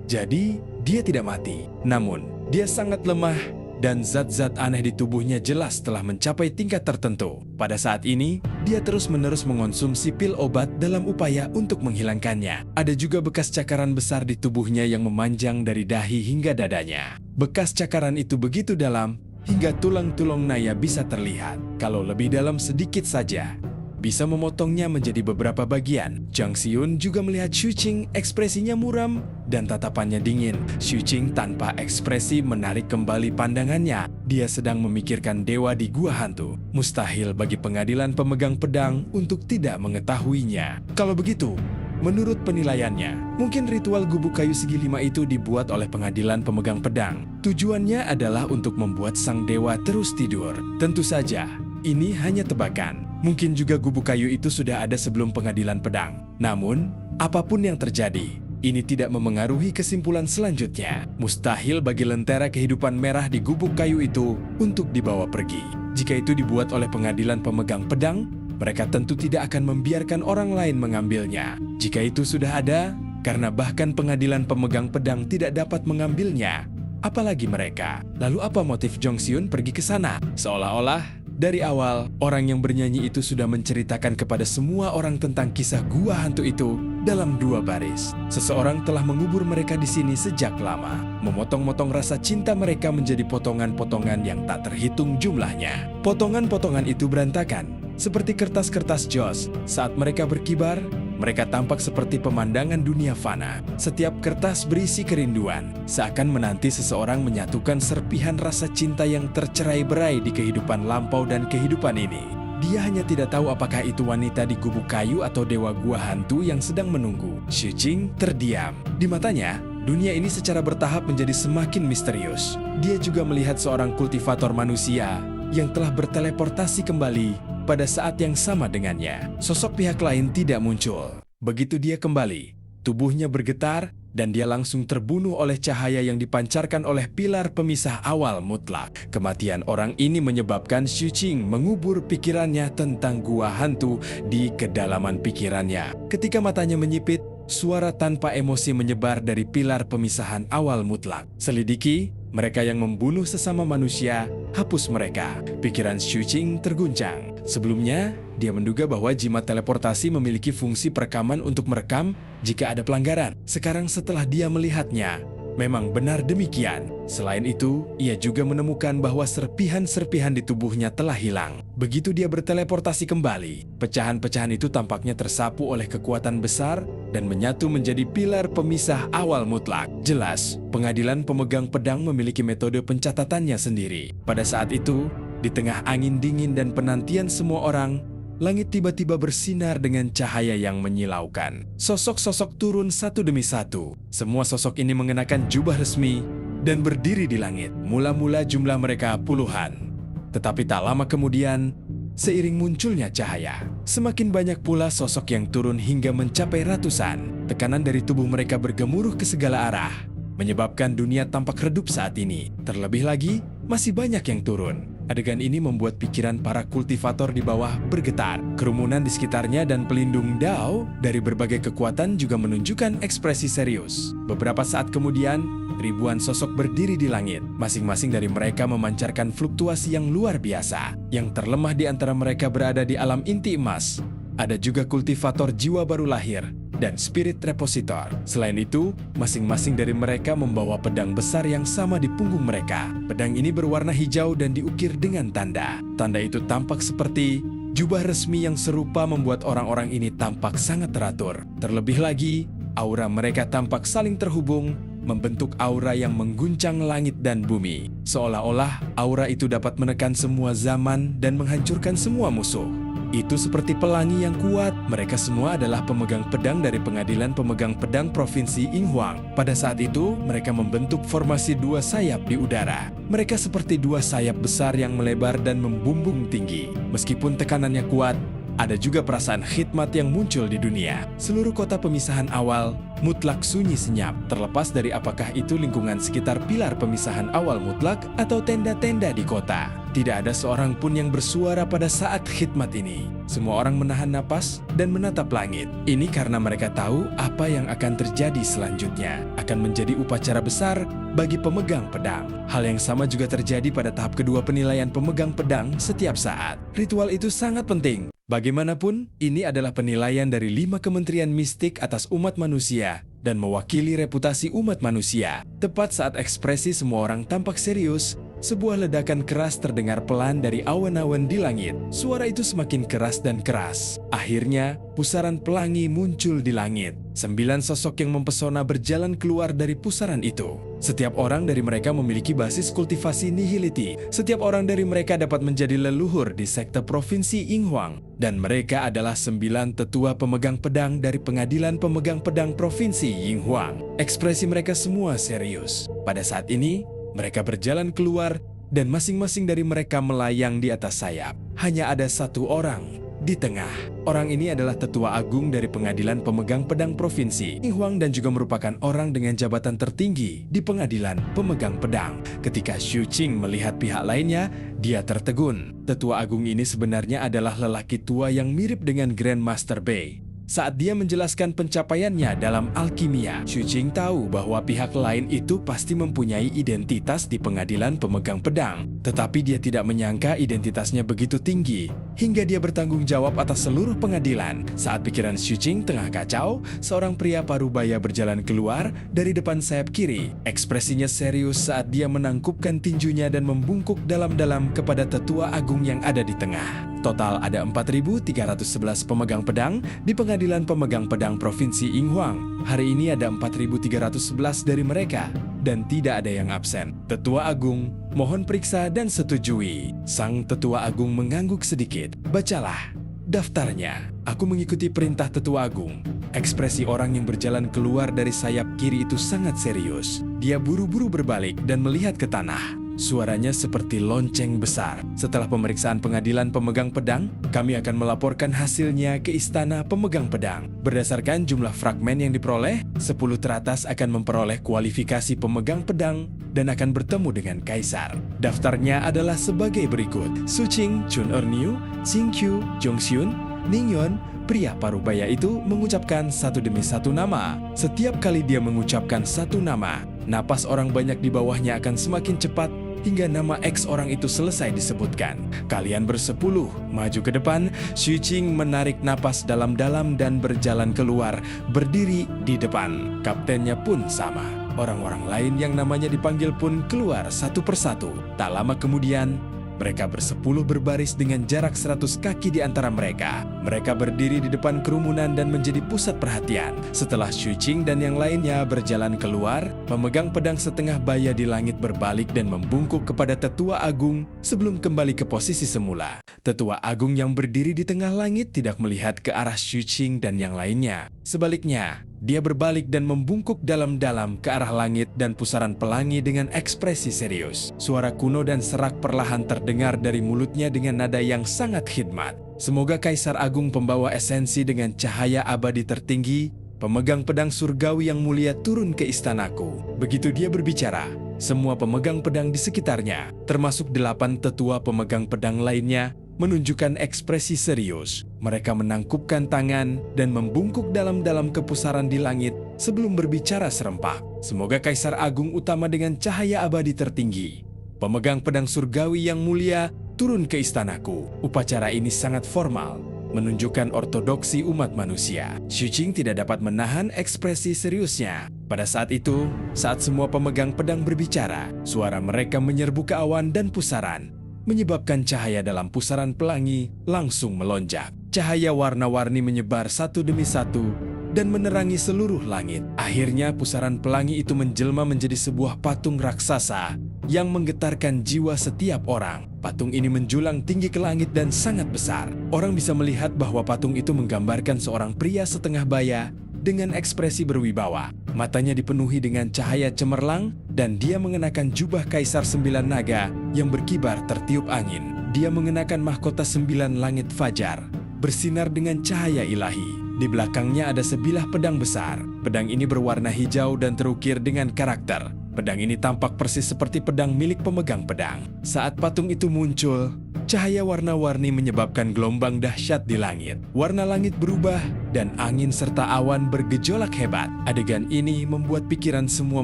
Jadi, dia tidak mati. Namun, dia sangat lemah dan zat-zat aneh di tubuhnya jelas telah mencapai tingkat tertentu. Pada saat ini, dia terus-menerus mengonsumsi pil obat dalam upaya untuk menghilangkannya. Ada juga bekas cakaran besar di tubuhnya yang memanjang dari dahi hingga dadanya. Bekas cakaran itu begitu dalam, hingga tulang-tulang naya bisa terlihat. Kalau lebih dalam sedikit saja, bisa memotongnya menjadi beberapa bagian. Zhang Xiyun juga melihat Xu Qing, ekspresinya muram dan tatapannya dingin. Xu Qing tanpa ekspresi menarik kembali pandangannya. Dia sedang memikirkan dewa di gua hantu. Mustahil bagi pengadilan pemegang pedang untuk tidak mengetahuinya. Kalau begitu, menurut penilaiannya, mungkin ritual gubuk kayu segi 5 itu dibuat oleh pengadilan pemegang pedang. Tujuannya adalah untuk membuat sang dewa terus tidur. Tentu saja, ini hanya tebakan. Mungkin juga gubuk kayu itu sudah ada sebelum pengadilan pedang. Namun, apapun yang terjadi, ini tidak memengaruhi kesimpulan selanjutnya. Mustahil bagi lentera kehidupan merah di gubuk kayu itu untuk dibawa pergi. Jika itu dibuat oleh pengadilan pemegang pedang, mereka tentu tidak akan membiarkan orang lain mengambilnya. Jika itu sudah ada, karena bahkan pengadilan pemegang pedang tidak dapat mengambilnya, apalagi mereka. Lalu apa motif Zhong Xiyun pergi ke sana? Seolah-olah dari awal, orang yang bernyanyi itu sudah menceritakan kepada semua orang tentang kisah gua hantu itu dalam 2 baris. Seseorang telah mengubur mereka di sini sejak lama, memotong-motong rasa cinta mereka menjadi potongan-potongan yang tak terhitung jumlahnya. Potongan-potongan itu berantakan, seperti kertas-kertas jos. Saat mereka berkibar, Mereka tampak seperti pemandangan dunia fana. Setiap kertas berisi kerinduan, seakan menanti seseorang menyatukan serpihan rasa cinta yang tercerai-berai di kehidupan lampau dan kehidupan ini. Dia hanya tidak tahu apakah itu wanita di gubuk kayu atau dewa gua hantu yang sedang menunggu. Xu Qing terdiam. Di matanya, dunia ini secara bertahap menjadi semakin misterius. Dia juga melihat seorang kultivator manusia yang telah berteleportasi kembali pada saat yang sama dengannya. Sosok pihak lain tidak muncul. Begitu dia kembali, tubuhnya bergetar dan dia langsung terbunuh oleh cahaya yang dipancarkan oleh pilar pemisah awal mutlak. Kematian orang ini menyebabkan Xu Qing mengubur pikirannya tentang gua hantu di kedalaman pikirannya. Ketika matanya menyipit, suara tanpa emosi menyebar dari pilar pemisahan awal mutlak. Selidiki, mereka yang membunuh sesama manusia, hapus mereka. Pikiran Xu Qing terguncang. Sebelumnya, dia menduga bahwa jimat teleportasi memiliki fungsi perekaman untuk merekam jika ada pelanggaran. Sekarang setelah dia melihatnya, memang benar demikian. Selain itu, ia juga menemukan bahwa serpihan-serpihan di tubuhnya telah hilang. Begitu dia berteleportasi kembali, pecahan-pecahan itu tampaknya tersapu oleh kekuatan besar dan menyatu menjadi pilar pemisah awal mutlak. Jelas, pengadilan pemegang pedang memiliki metode pencatatannya sendiri. Pada saat itu, di tengah angin dingin dan penantian semua orang, langit tiba-tiba bersinar dengan cahaya yang menyilaukan. Sosok-sosok turun satu demi satu. Semua sosok ini mengenakan jubah resmi dan berdiri di langit. Mula-mula jumlah mereka puluhan. Tetapi tak lama kemudian, seiring munculnya cahaya, semakin banyak pula sosok yang turun hingga mencapai ratusan. Tekanan dari tubuh mereka bergemuruh ke segala arah, menyebabkan dunia tampak redup saat ini. Terlebih lagi, masih banyak yang turun. Adegan ini membuat pikiran para kultivator di bawah bergetar. Kerumunan di sekitarnya dan pelindung Dao dari berbagai kekuatan juga menunjukkan ekspresi serius. Beberapa saat kemudian, ribuan sosok berdiri di langit. Masing-masing dari mereka memancarkan fluktuasi yang luar biasa. Yang terlemah di antara mereka berada di alam inti emas. Ada juga kultivator jiwa baru lahir dan spirit repositor. Selain itu, masing-masing dari mereka membawa pedang besar yang sama di punggung mereka. Pedang ini berwarna hijau dan diukir dengan tanda. Tanda itu tampak seperti jubah resmi yang serupa membuat orang-orang ini tampak sangat teratur. Terlebih lagi, aura mereka tampak saling terhubung, membentuk aura yang mengguncang langit dan bumi. Seolah-olah aura itu dapat menekan semua zaman dan menghancurkan semua musuh. Itu seperti pelangi yang kuat. Mereka semua adalah pemegang pedang dari pengadilan pemegang pedang Provinsi Yinhuang. Pada saat itu, mereka membentuk formasi dua sayap di udara. Mereka seperti dua sayap besar yang melebar dan membumbung tinggi. Meskipun tekanannya kuat, ada juga perasaan khidmat yang muncul di dunia. Seluruh kota pemisahan awal mutlak sunyi senyap, terlepas dari apakah itu lingkungan sekitar pilar pemisahan awal mutlak atau tenda-tenda di kota. Tidak ada seorang pun yang bersuara pada saat khidmat ini. Semua orang menahan napas dan menatap langit. Ini karena mereka tahu apa yang akan terjadi selanjutnya. Akan menjadi upacara besar bagi pemegang pedang. Hal yang sama juga terjadi pada tahap kedua penilaian pemegang pedang setiap saat. Ritual itu sangat penting. Bagaimanapun, ini adalah penilaian dari 5 kementerian mistik atas umat manusia dan mewakili reputasi umat manusia. Tepat saat ekspresi semua orang tampak serius, sebuah ledakan keras terdengar pelan dari awan-awan di langit. Suara itu semakin keras dan keras. Akhirnya, pusaran pelangi muncul di langit. 9 sosok yang mempesona berjalan keluar dari pusaran itu. Setiap orang dari mereka memiliki basis kultivasi nihility. Setiap orang dari mereka dapat menjadi leluhur di sekte Provinsi Yinhuang. Dan mereka adalah 9 tetua pemegang pedang dari pengadilan pemegang pedang Provinsi Yinhuang. Ekspresi mereka semua serius. Pada saat ini, mereka berjalan keluar dan masing-masing dari mereka melayang di atas sayap. Hanya ada satu orang di tengah. Orang ini adalah tetua agung dari pengadilan pemegang pedang Provinsi Yinhuang dan juga merupakan orang dengan jabatan tertinggi di pengadilan pemegang pedang. Ketika Xu Qing melihat pihak lainnya, dia tertegun. Tetua agung ini sebenarnya adalah lelaki tua yang mirip dengan Grandmaster Bei. Saat dia menjelaskan pencapaiannya dalam alkimia, Xu Qing tahu bahwa pihak lain itu pasti mempunyai identitas di pengadilan pemegang pedang. Tetapi dia tidak menyangka identitasnya begitu tinggi, hingga dia bertanggung jawab atas seluruh pengadilan. Saat pikiran Xu Qing tengah kacau, seorang pria parubaya berjalan keluar dari depan sayap kiri. Ekspresinya serius saat dia menangkupkan tinjunya dan membungkuk dalam-dalam kepada tetua agung yang ada di tengah. Total ada 4.311 pemegang pedang di Pengadilan Pemegang Pedang Provinsi Yinhuang. Hari ini ada 4.311 dari mereka dan tidak ada yang absen. Tetua Agung, mohon periksa dan setujui. Sang Tetua Agung mengangguk sedikit. Bacalah daftarnya. Aku mengikuti perintah Tetua Agung. Ekspresi orang yang berjalan keluar dari sayap kiri itu sangat serius. Dia buru-buru berbalik dan melihat ke tanah. Suaranya seperti lonceng besar. Setelah pemeriksaan pengadilan pemegang pedang, kami akan melaporkan hasilnya ke Istana Pemegang Pedang. Berdasarkan jumlah fragmen yang diperoleh, 10 teratas akan memperoleh kualifikasi pemegang pedang dan akan bertemu dengan Kaisar. Daftarnya adalah sebagai berikut. Su Qing, Chun Erniu, Xing Qiu, Zhong Xun, Ning Yuan. Pria parubaya itu mengucapkan satu demi satu nama. Setiap kali dia mengucapkan satu nama, napas orang banyak di bawahnya akan semakin cepat hingga nama X orang itu selesai disebutkan. Kalian bersepuluh maju ke depan. Su Qing menarik napas dalam-dalam dan berjalan keluar, berdiri di depan. Kaptennya pun sama. Orang-orang lain yang namanya dipanggil pun keluar satu persatu. Tak lama kemudian, mereka bersepuluh berbaris dengan jarak 100 kaki di antara mereka. Mereka berdiri di depan kerumunan dan menjadi pusat perhatian. Setelah Su Qing dan yang lainnya berjalan keluar, pemegang pedang setengah baya di langit berbalik dan membungkuk kepada Tetua Agung sebelum kembali ke posisi semula. Tetua Agung yang berdiri di tengah langit tidak melihat ke arah Su Qing dan yang lainnya. Sebaliknya, dia berbalik dan membungkuk dalam-dalam ke arah langit dan pusaran pelangi dengan ekspresi serius. Suara kuno dan serak perlahan terdengar dari mulutnya dengan nada yang sangat khidmat. Semoga Kaisar Agung pembawa esensi dengan cahaya abadi tertinggi, pemegang pedang surgawi yang mulia turun ke istanaku. Begitu dia berbicara, semua pemegang pedang di sekitarnya, termasuk 8 tetua pemegang pedang lainnya, menunjukkan ekspresi serius. Mereka menangkupkan tangan dan membungkuk dalam-dalam ke pusaran di langit sebelum berbicara serempak. Semoga Kaisar Agung utama dengan cahaya abadi tertinggi, pemegang pedang surgawi yang mulia, turun ke istanaku. Upacara ini sangat formal, menunjukkan ortodoksi umat manusia. Su Qing tidak dapat menahan ekspresi seriusnya. Pada saat itu, saat semua pemegang pedang berbicara, suara mereka menyerbu ke awan dan pusaran, menyebabkan cahaya dalam pusaran pelangi langsung melonjak. Cahaya warna-warni menyebar satu demi satu dan menerangi seluruh langit. Akhirnya pusaran pelangi itu menjelma menjadi sebuah patung raksasa yang menggetarkan jiwa setiap orang. Patung ini menjulang tinggi ke langit dan sangat besar. Orang bisa melihat bahwa patung itu menggambarkan seorang pria setengah baya dengan ekspresi berwibawa. Matanya dipenuhi dengan cahaya cemerlang dan dia mengenakan jubah Kaisar 9 Naga yang berkibar tertiup angin. Dia mengenakan mahkota 9 langit fajar, bersinar dengan cahaya ilahi. Di belakangnya ada sebilah pedang besar. Pedang ini berwarna hijau dan terukir dengan karakter. Pedang ini tampak persis seperti pedang milik pemegang pedang. Saat patung itu muncul, cahaya warna-warni menyebabkan gelombang dahsyat di langit. Warna langit berubah dan angin serta awan bergejolak hebat. Adegan ini membuat pikiran semua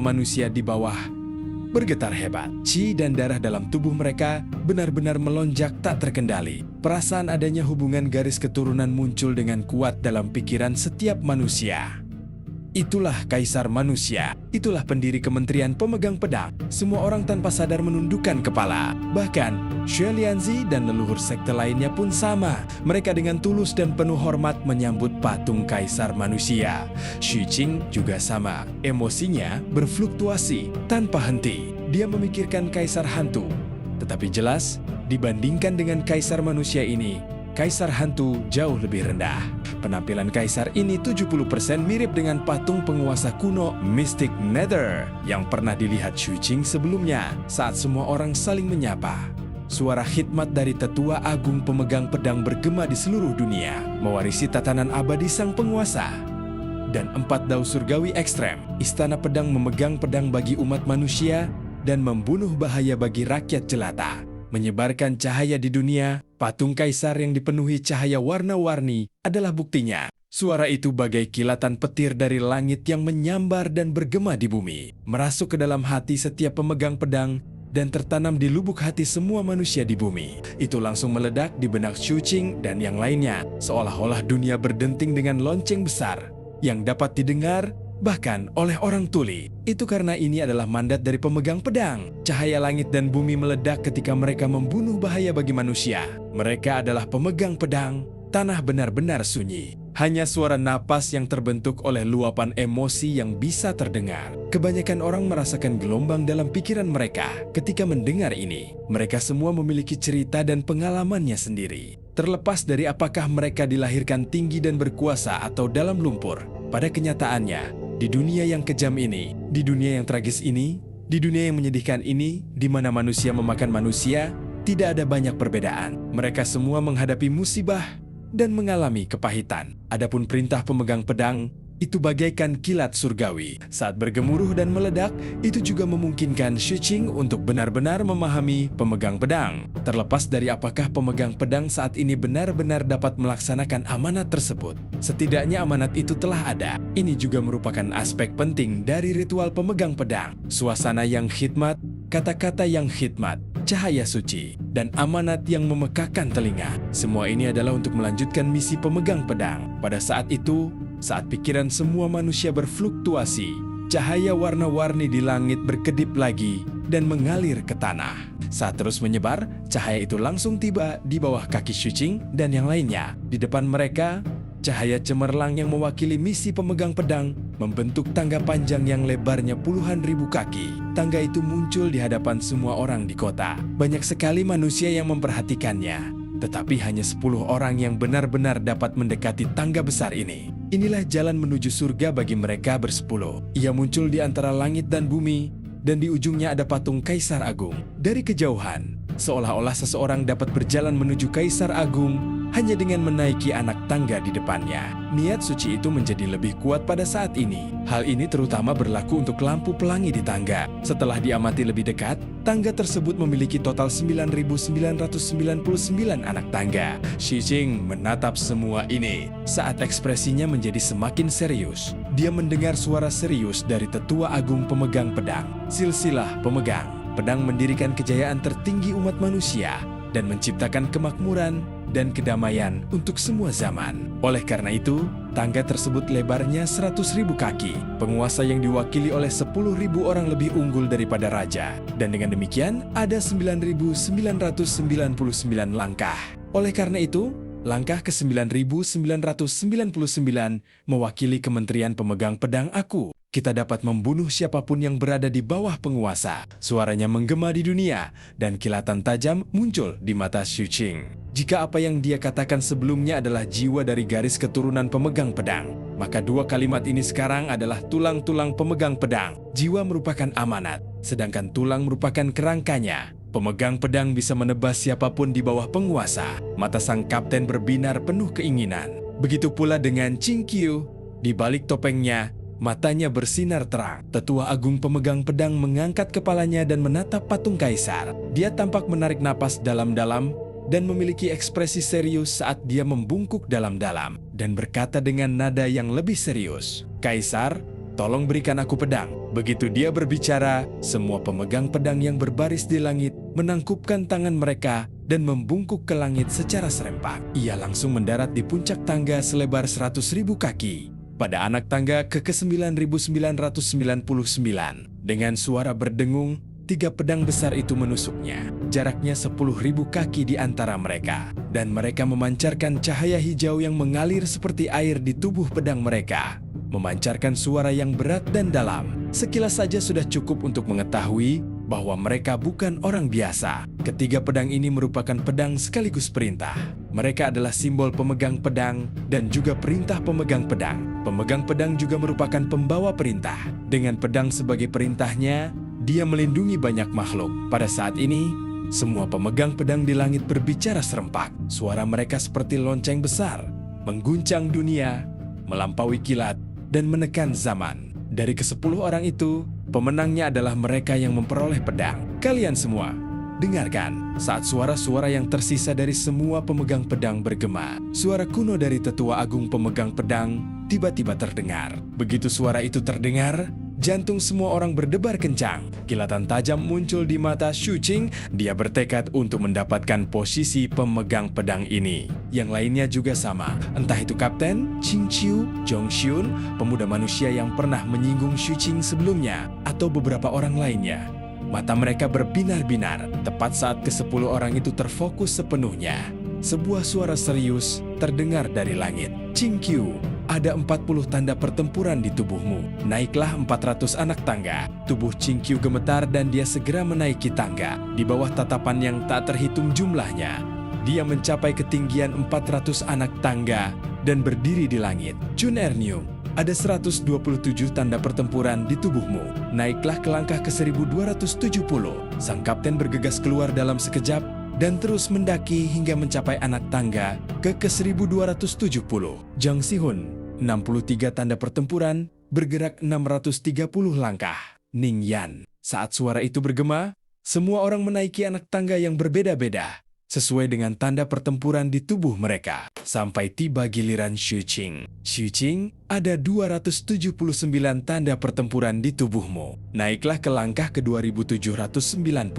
manusia di bawah bergetar hebat. Qi dan darah dalam tubuh mereka benar-benar melonjak tak terkendali. Perasaan adanya hubungan garis keturunan muncul dengan kuat dalam pikiran setiap manusia. Itulah Kaisar Manusia, itulah pendiri Kementerian Pemegang Pedang. Semua orang tanpa sadar menundukkan kepala. Bahkan, Xue Lianzi dan leluhur sekte lainnya pun sama. Mereka dengan tulus dan penuh hormat menyambut patung Kaisar Manusia. Su Qing juga sama. Emosinya berfluktuasi tanpa henti. Dia memikirkan Kaisar Hantu. Tetapi jelas, dibandingkan dengan Kaisar Manusia ini, Kaisar Hantu jauh lebih rendah. Penampilan Kaisar ini 70% mirip dengan patung penguasa kuno Mystic Nether yang pernah dilihat Su Qing sebelumnya saat semua orang saling menyapa. Suara khidmat dari Tetua Agung pemegang pedang bergema di seluruh dunia, mewarisi tatanan abadi sang penguasa. Dan 4 dao surgawi ekstrem, istana pedang memegang pedang bagi umat manusia dan membunuh bahaya bagi rakyat jelata. Menyebarkan cahaya di dunia, patung Kaisar yang dipenuhi cahaya warna-warni adalah buktinya. Suara itu bagai kilatan petir dari langit yang menyambar dan bergema di bumi, merasuk ke dalam hati setiap pemegang pedang dan tertanam di lubuk hati semua manusia di bumi. Itu langsung meledak di benak Su Qing dan yang lainnya, seolah-olah dunia berdenting dengan lonceng besar yang dapat didengar bahkan oleh orang tuli. Itu karena ini adalah mandat dari pemegang pedang. Cahaya langit dan bumi meledak ketika mereka membunuh bahaya bagi manusia. Mereka adalah pemegang pedang. Tanah benar-benar sunyi. Hanya suara napas yang terbentuk oleh luapan emosi yang bisa terdengar. Kebanyakan orang merasakan gelombang dalam pikiran mereka ketika mendengar ini. Mereka semua memiliki cerita dan pengalamannya sendiri. Terlepas dari apakah mereka dilahirkan tinggi dan berkuasa atau dalam lumpur, pada kenyataannya, di dunia yang kejam ini, di dunia yang tragis ini, di dunia yang menyedihkan ini, di mana manusia memakan manusia, tidak ada banyak perbedaan. Mereka semua menghadapi musibah dan mengalami kepahitan. Adapun perintah pemegang pedang, itu bagaikan kilat surgawi. Saat bergemuruh dan meledak, itu juga memungkinkan Xu Qing untuk benar-benar memahami pemegang pedang. Terlepas dari apakah pemegang pedang saat ini benar-benar dapat melaksanakan amanat tersebut. Setidaknya amanat itu telah ada. Ini juga merupakan aspek penting dari ritual pemegang pedang. Suasana yang khidmat, kata-kata yang khidmat, cahaya suci, dan amanat yang memekakan telinga. Semua ini adalah untuk melanjutkan misi pemegang pedang. Pada saat itu, saat pikiran semua manusia berfluktuasi, cahaya warna-warni di langit berkedip lagi dan mengalir ke tanah. Saat terus menyebar, cahaya itu langsung tiba di bawah kaki Xu Qing dan yang lainnya. Di depan mereka, cahaya cemerlang yang mewakili misi pemegang pedang membentuk tangga panjang yang lebarnya puluhan ribu kaki. Tangga itu muncul di hadapan semua orang di kota. Banyak sekali manusia yang memperhatikannya, tetapi hanya 10 orang yang benar-benar dapat mendekati tangga besar ini. Inilah jalan menuju surga bagi mereka bersepuluh. Ia muncul di antara langit dan bumi, dan di ujungnya ada patung Kaisar Agung. Dari kejauhan, seolah-olah seseorang dapat berjalan menuju Kaisar Agung hanya dengan menaiki anak tangga di depannya. Niat suci itu menjadi lebih kuat pada saat ini. Hal ini terutama berlaku untuk lampu pelangi di tangga. Setelah diamati lebih dekat, tangga tersebut memiliki total 9.999 anak tangga. Xu Qing menatap semua ini. Saat ekspresinya menjadi semakin serius, dia mendengar suara serius dari tetua agung pemegang pedang. Silsilah pemegang pedang mendirikan kejayaan tertinggi umat manusia dan menciptakan kemakmuran dan kedamaian untuk semua zaman. Oleh karena itu, tangga tersebut lebarnya 100.000 kaki. Penguasa yang diwakili oleh 10.000 orang lebih unggul daripada raja. Dan dengan demikian, ada 9.999 langkah. Oleh karena itu, langkah ke-9.999 mewakili Kementerian Pemegang Pedang aku. Kita dapat membunuh siapapun yang berada di bawah penguasa. Suaranya menggema di dunia, dan kilatan tajam muncul di mata Xu Qing. Jika apa yang dia katakan sebelumnya adalah jiwa dari garis keturunan pemegang pedang, maka dua kalimat ini sekarang adalah tulang-tulang pemegang pedang. Jiwa merupakan amanat, sedangkan tulang merupakan kerangkanya. Pemegang pedang bisa menebas siapapun di bawah penguasa. Mata sang kapten berbinar penuh keinginan. Begitu pula dengan Qing Qiu. Di balik topengnya, matanya bersinar terang. Tetua agung pemegang pedang mengangkat kepalanya dan menatap patung kaisar. Dia tampak menarik napas dalam-dalam dan memiliki ekspresi serius saat dia membungkuk dalam-dalam dan berkata dengan nada yang lebih serius, "Kaisar, tolong berikan aku pedang." Begitu dia berbicara, semua pemegang pedang yang berbaris di langit menangkupkan tangan mereka dan membungkuk ke langit secara serempak. Ia langsung mendarat di puncak tangga selebar 100.000 kaki. Pada anak tangga ke-9.999, dengan suara berdengung, 3 pedang besar itu menusuknya. Jaraknya 10.000 kaki di antara mereka. Dan mereka memancarkan cahaya hijau yang mengalir seperti air di tubuh pedang mereka. Memancarkan suara yang berat dan dalam. Sekilas saja sudah cukup untuk mengetahui bahwa mereka bukan orang biasa. Ketiga pedang ini merupakan pedang sekaligus perintah. Mereka adalah simbol pemegang pedang dan juga perintah pemegang pedang. Pemegang pedang juga merupakan pembawa perintah. Dengan pedang sebagai perintahnya, dia melindungi banyak makhluk. Pada saat ini, semua pemegang pedang di langit berbicara serempak. Suara mereka seperti lonceng besar, mengguncang dunia, melampaui kilat, dan menekan zaman. Dari ke-10 orang itu, pemenangnya adalah mereka yang memperoleh pedang. Kalian semua, dengarkan. Saat suara-suara yang tersisa dari semua pemegang pedang bergema, suara kuno dari tetua agung pemegang pedang tiba-tiba terdengar. Begitu suara itu terdengar, Jantung semua orang berdebar kencang. Kilatan tajam muncul di mata Xu Qing. Dia bertekad untuk mendapatkan posisi pemegang pedang ini. Yang lainnya juga sama. Entah itu Kapten, Qing Qiu, Zhong Xiun, pemuda manusia yang pernah menyinggung Xu Qing sebelumnya, atau beberapa orang lainnya. Mata mereka berbinar-binar, tepat saat ke-10 orang itu terfokus sepenuhnya. Sebuah suara serius terdengar dari langit. Qing Qiu, ada 40 tanda pertempuran di tubuhmu. Naiklah 400 anak tangga. Tubuh Qing Qiu gemetar dan dia segera menaiki tangga. Di bawah tatapan yang tak terhitung jumlahnya, dia mencapai ketinggian 400 anak tangga dan berdiri di langit. Chun Erniu, ada 127 tanda pertempuran di tubuhmu. Naiklah ke langkah ke-1270. Sang kapten bergegas keluar dalam sekejap dan terus mendaki hingga mencapai anak tangga ke-1270. Zhang Sihun, 63 tanda pertempuran, bergerak 630 langkah. Ning Yan, saat suara itu bergema, semua orang menaiki anak tangga yang berbeda-beda, sesuai dengan tanda pertempuran di tubuh mereka. Sampai tiba giliran Xu Qing. Xu Qing, ada 279 tanda pertempuran di tubuhmu. Naiklah ke langkah ke-2790.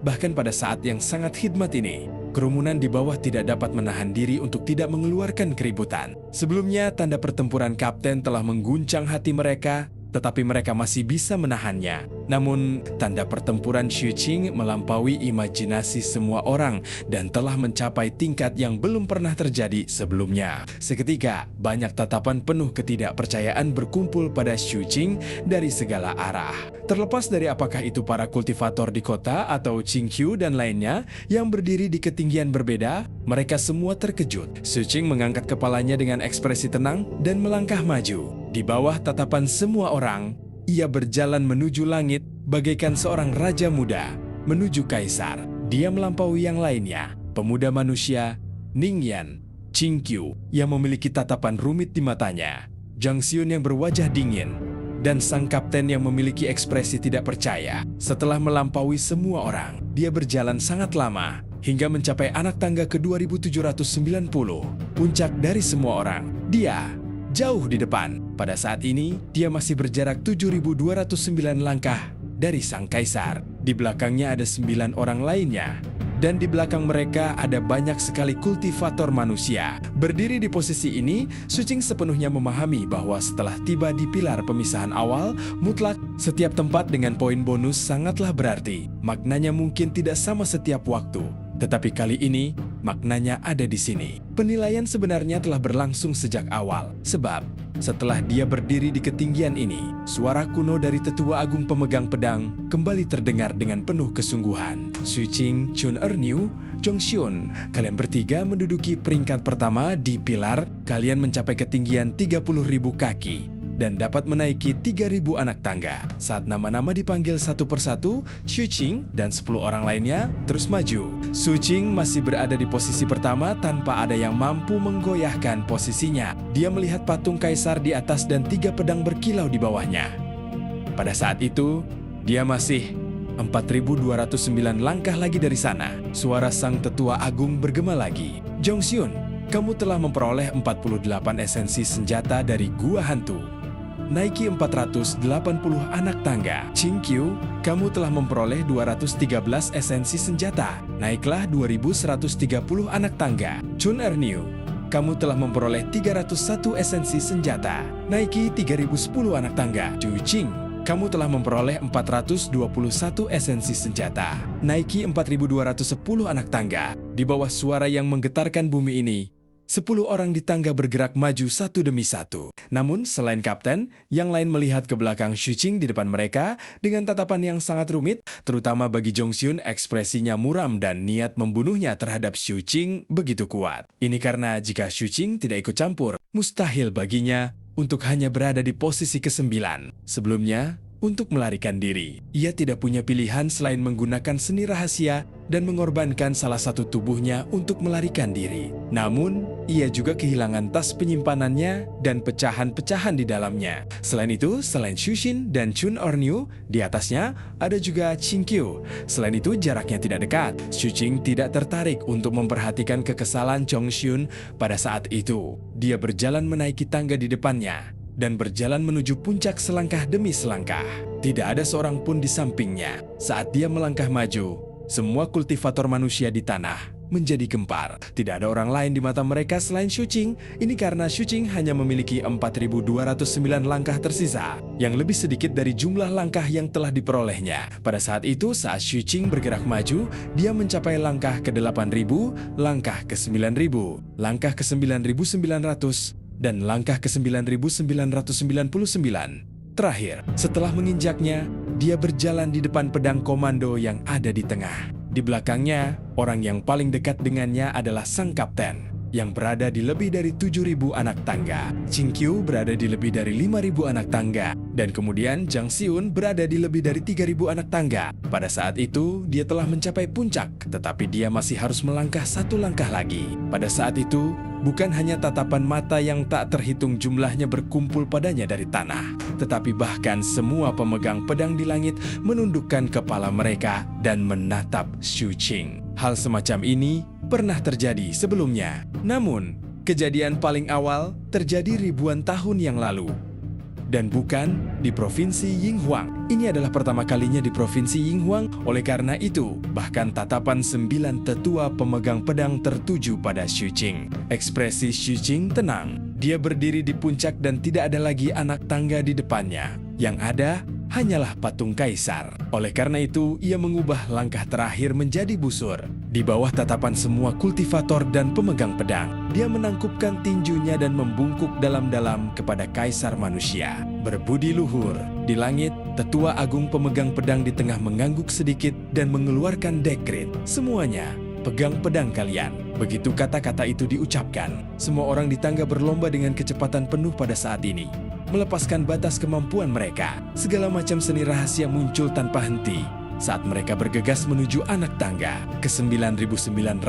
Bahkan pada saat yang sangat khidmat ini, kerumunan di bawah tidak dapat menahan diri untuk tidak mengeluarkan keributan. Sebelumnya, tanda pertempuran kapten telah mengguncang hati mereka, tetapi mereka masih bisa menahannya. Namun, tanda pertempuran Xu Qing melampaui imajinasi semua orang dan telah mencapai tingkat yang belum pernah terjadi sebelumnya. Seketika, banyak tatapan penuh ketidakpercayaan berkumpul pada Xu Qing dari segala arah. Terlepas dari apakah itu para kultivator di kota atau Qing Qiu dan lainnya yang berdiri di ketinggian berbeda, mereka semua terkejut. Xu Qing mengangkat kepalanya dengan ekspresi tenang dan melangkah maju. Di bawah tatapan semua orang, ia berjalan menuju langit bagaikan seorang raja muda menuju kaisar. Dia melampaui yang lainnya, pemuda manusia, Ning Yan, Qing Qiu yang memiliki tatapan rumit di matanya, Zhang Xiun yang berwajah dingin, dan sang kapten yang memiliki ekspresi tidak percaya. Setelah melampaui semua orang, dia berjalan sangat lama hingga mencapai anak tangga ke-2790, puncak dari semua orang. Dia jauh di depan. Pada saat ini, dia masih berjarak 7.209 langkah dari sang kaisar. Di belakangnya ada 9 orang lainnya. Dan di belakang mereka ada banyak sekali kultivator manusia. Berdiri di posisi ini, Xu Qing sepenuhnya memahami bahwa setelah tiba di pilar pemisahan awal, mutlak setiap tempat dengan poin bonus sangatlah berarti. Maknanya mungkin tidak sama setiap waktu. Tetapi kali ini, maknanya ada di sini. Penilaian sebenarnya telah berlangsung sejak awal. Sebab, setelah dia berdiri di ketinggian ini, suara kuno dari tetua agung pemegang pedang kembali terdengar dengan penuh kesungguhan. Xu Qing, Chun Erniu, Zhong Xiun, kalian bertiga menduduki peringkat pertama di pilar. Kalian mencapai ketinggian 30.000 kaki dan dapat menaiki 3.000 anak tangga. Saat nama-nama dipanggil satu persatu, Xu Qing dan 10 orang lainnya terus maju. Xu Qing masih berada di posisi pertama tanpa ada yang mampu menggoyahkan posisinya. Dia melihat patung kaisar di atas dan 3 pedang berkilau di bawahnya. Pada saat itu, dia masih 4.209 langkah lagi dari sana. Suara sang tetua agung bergema lagi. Zhong Xiun, kamu telah memperoleh 48 esensi senjata dari Gua Hantu. Naiki 480 anak tangga. Qing Qiu, kamu telah memperoleh 213 esensi senjata. Naiklah 2130 anak tangga. Chun Erniu, kamu telah memperoleh 301 esensi senjata. Naiki 3010 anak tangga. Xu Qing, kamu telah memperoleh 421 esensi senjata. Naiki 4210 anak tangga. Di bawah suara yang menggetarkan bumi ini, 10 orang di tangga bergerak maju satu demi satu. Namun, selain kapten, yang lain melihat ke belakang Xu Qing di depan mereka dengan tatapan yang sangat rumit, terutama bagi Zhong Xiun ekspresinya muram dan niat membunuhnya terhadap Xu Qing begitu kuat. Ini karena jika Xu Qing tidak ikut campur, mustahil baginya untuk hanya berada di posisi ke-9. Sebelumnya, untuk melarikan diri, ia tidak punya pilihan selain menggunakan seni rahasia dan mengorbankan salah satu tubuhnya untuk melarikan diri. Namun, ia juga kehilangan tas penyimpanannya dan pecahan-pecahan di dalamnya. Selain itu, selain Xu Xin dan Chun Erniu, di atasnya ada juga Qing Qiu. Selain itu, jaraknya tidak dekat. Xu Qing tidak tertarik untuk memperhatikan kekesalan Zhong Xiun pada saat itu. Dia berjalan menaiki tangga di depannya dan berjalan menuju puncak selangkah demi selangkah. Tidak ada seorang pun di sampingnya. Saat dia melangkah maju, semua kultivator manusia di tanah menjadi gempar. Tidak ada orang lain di mata mereka selain Shuqing. Ini karena Shuqing hanya memiliki 4.209 langkah tersisa, yang lebih sedikit dari jumlah langkah yang telah diperolehnya. Pada saat itu, saat Shuqing bergerak maju, dia mencapai langkah ke-8.000, langkah ke-9.000, langkah ke-9.900, dan langkah ke-9.999. Terakhir, setelah menginjaknya, dia berjalan di depan pedang komando yang ada di tengah. Di belakangnya, orang yang paling dekat dengannya adalah sang kapten, yang berada di lebih dari 7.000 anak tangga. Qing Qiu berada di lebih dari 5.000 anak tangga, dan kemudian Zhang Xiun berada di lebih dari 3.000 anak tangga. Pada saat itu, dia telah mencapai puncak, tetapi dia masih harus melangkah satu langkah lagi. Pada saat itu, bukan hanya tatapan mata yang tak terhitung jumlahnya berkumpul padanya dari tanah, tetapi bahkan semua pemegang pedang di langit menundukkan kepala mereka dan menatap Shuqing. Hal semacam ini pernah terjadi sebelumnya. Namun, kejadian paling awal terjadi ribuan tahun yang lalu. Dan bukan di Provinsi Yinghuang. Ini adalah pertama kalinya di Provinsi Yinghuang. Oleh karena itu, bahkan tatapan 9 tetua pemegang pedang tertuju pada Shuqing. Ekspresi Shuqing tenang. Dia berdiri di puncak dan tidak ada lagi anak tangga di depannya. Yang ada hanyalah patung kaisar. Oleh karena itu, ia mengubah langkah terakhir menjadi busur. Di bawah tatapan semua kultivator dan pemegang pedang, dia menangkupkan tinjunya dan membungkuk dalam-dalam kepada kaisar manusia. Berbudi luhur, di langit, tetua agung pemegang pedang di tengah mengangguk sedikit dan mengeluarkan dekret. Semuanya, pegang pedang kalian. Begitu kata-kata itu diucapkan, semua orang di tangga berlomba dengan kecepatan penuh pada saat ini. Melepaskan batas kemampuan mereka, segala macam seni rahasia muncul tanpa henti saat mereka bergegas menuju anak tangga ke-9.999.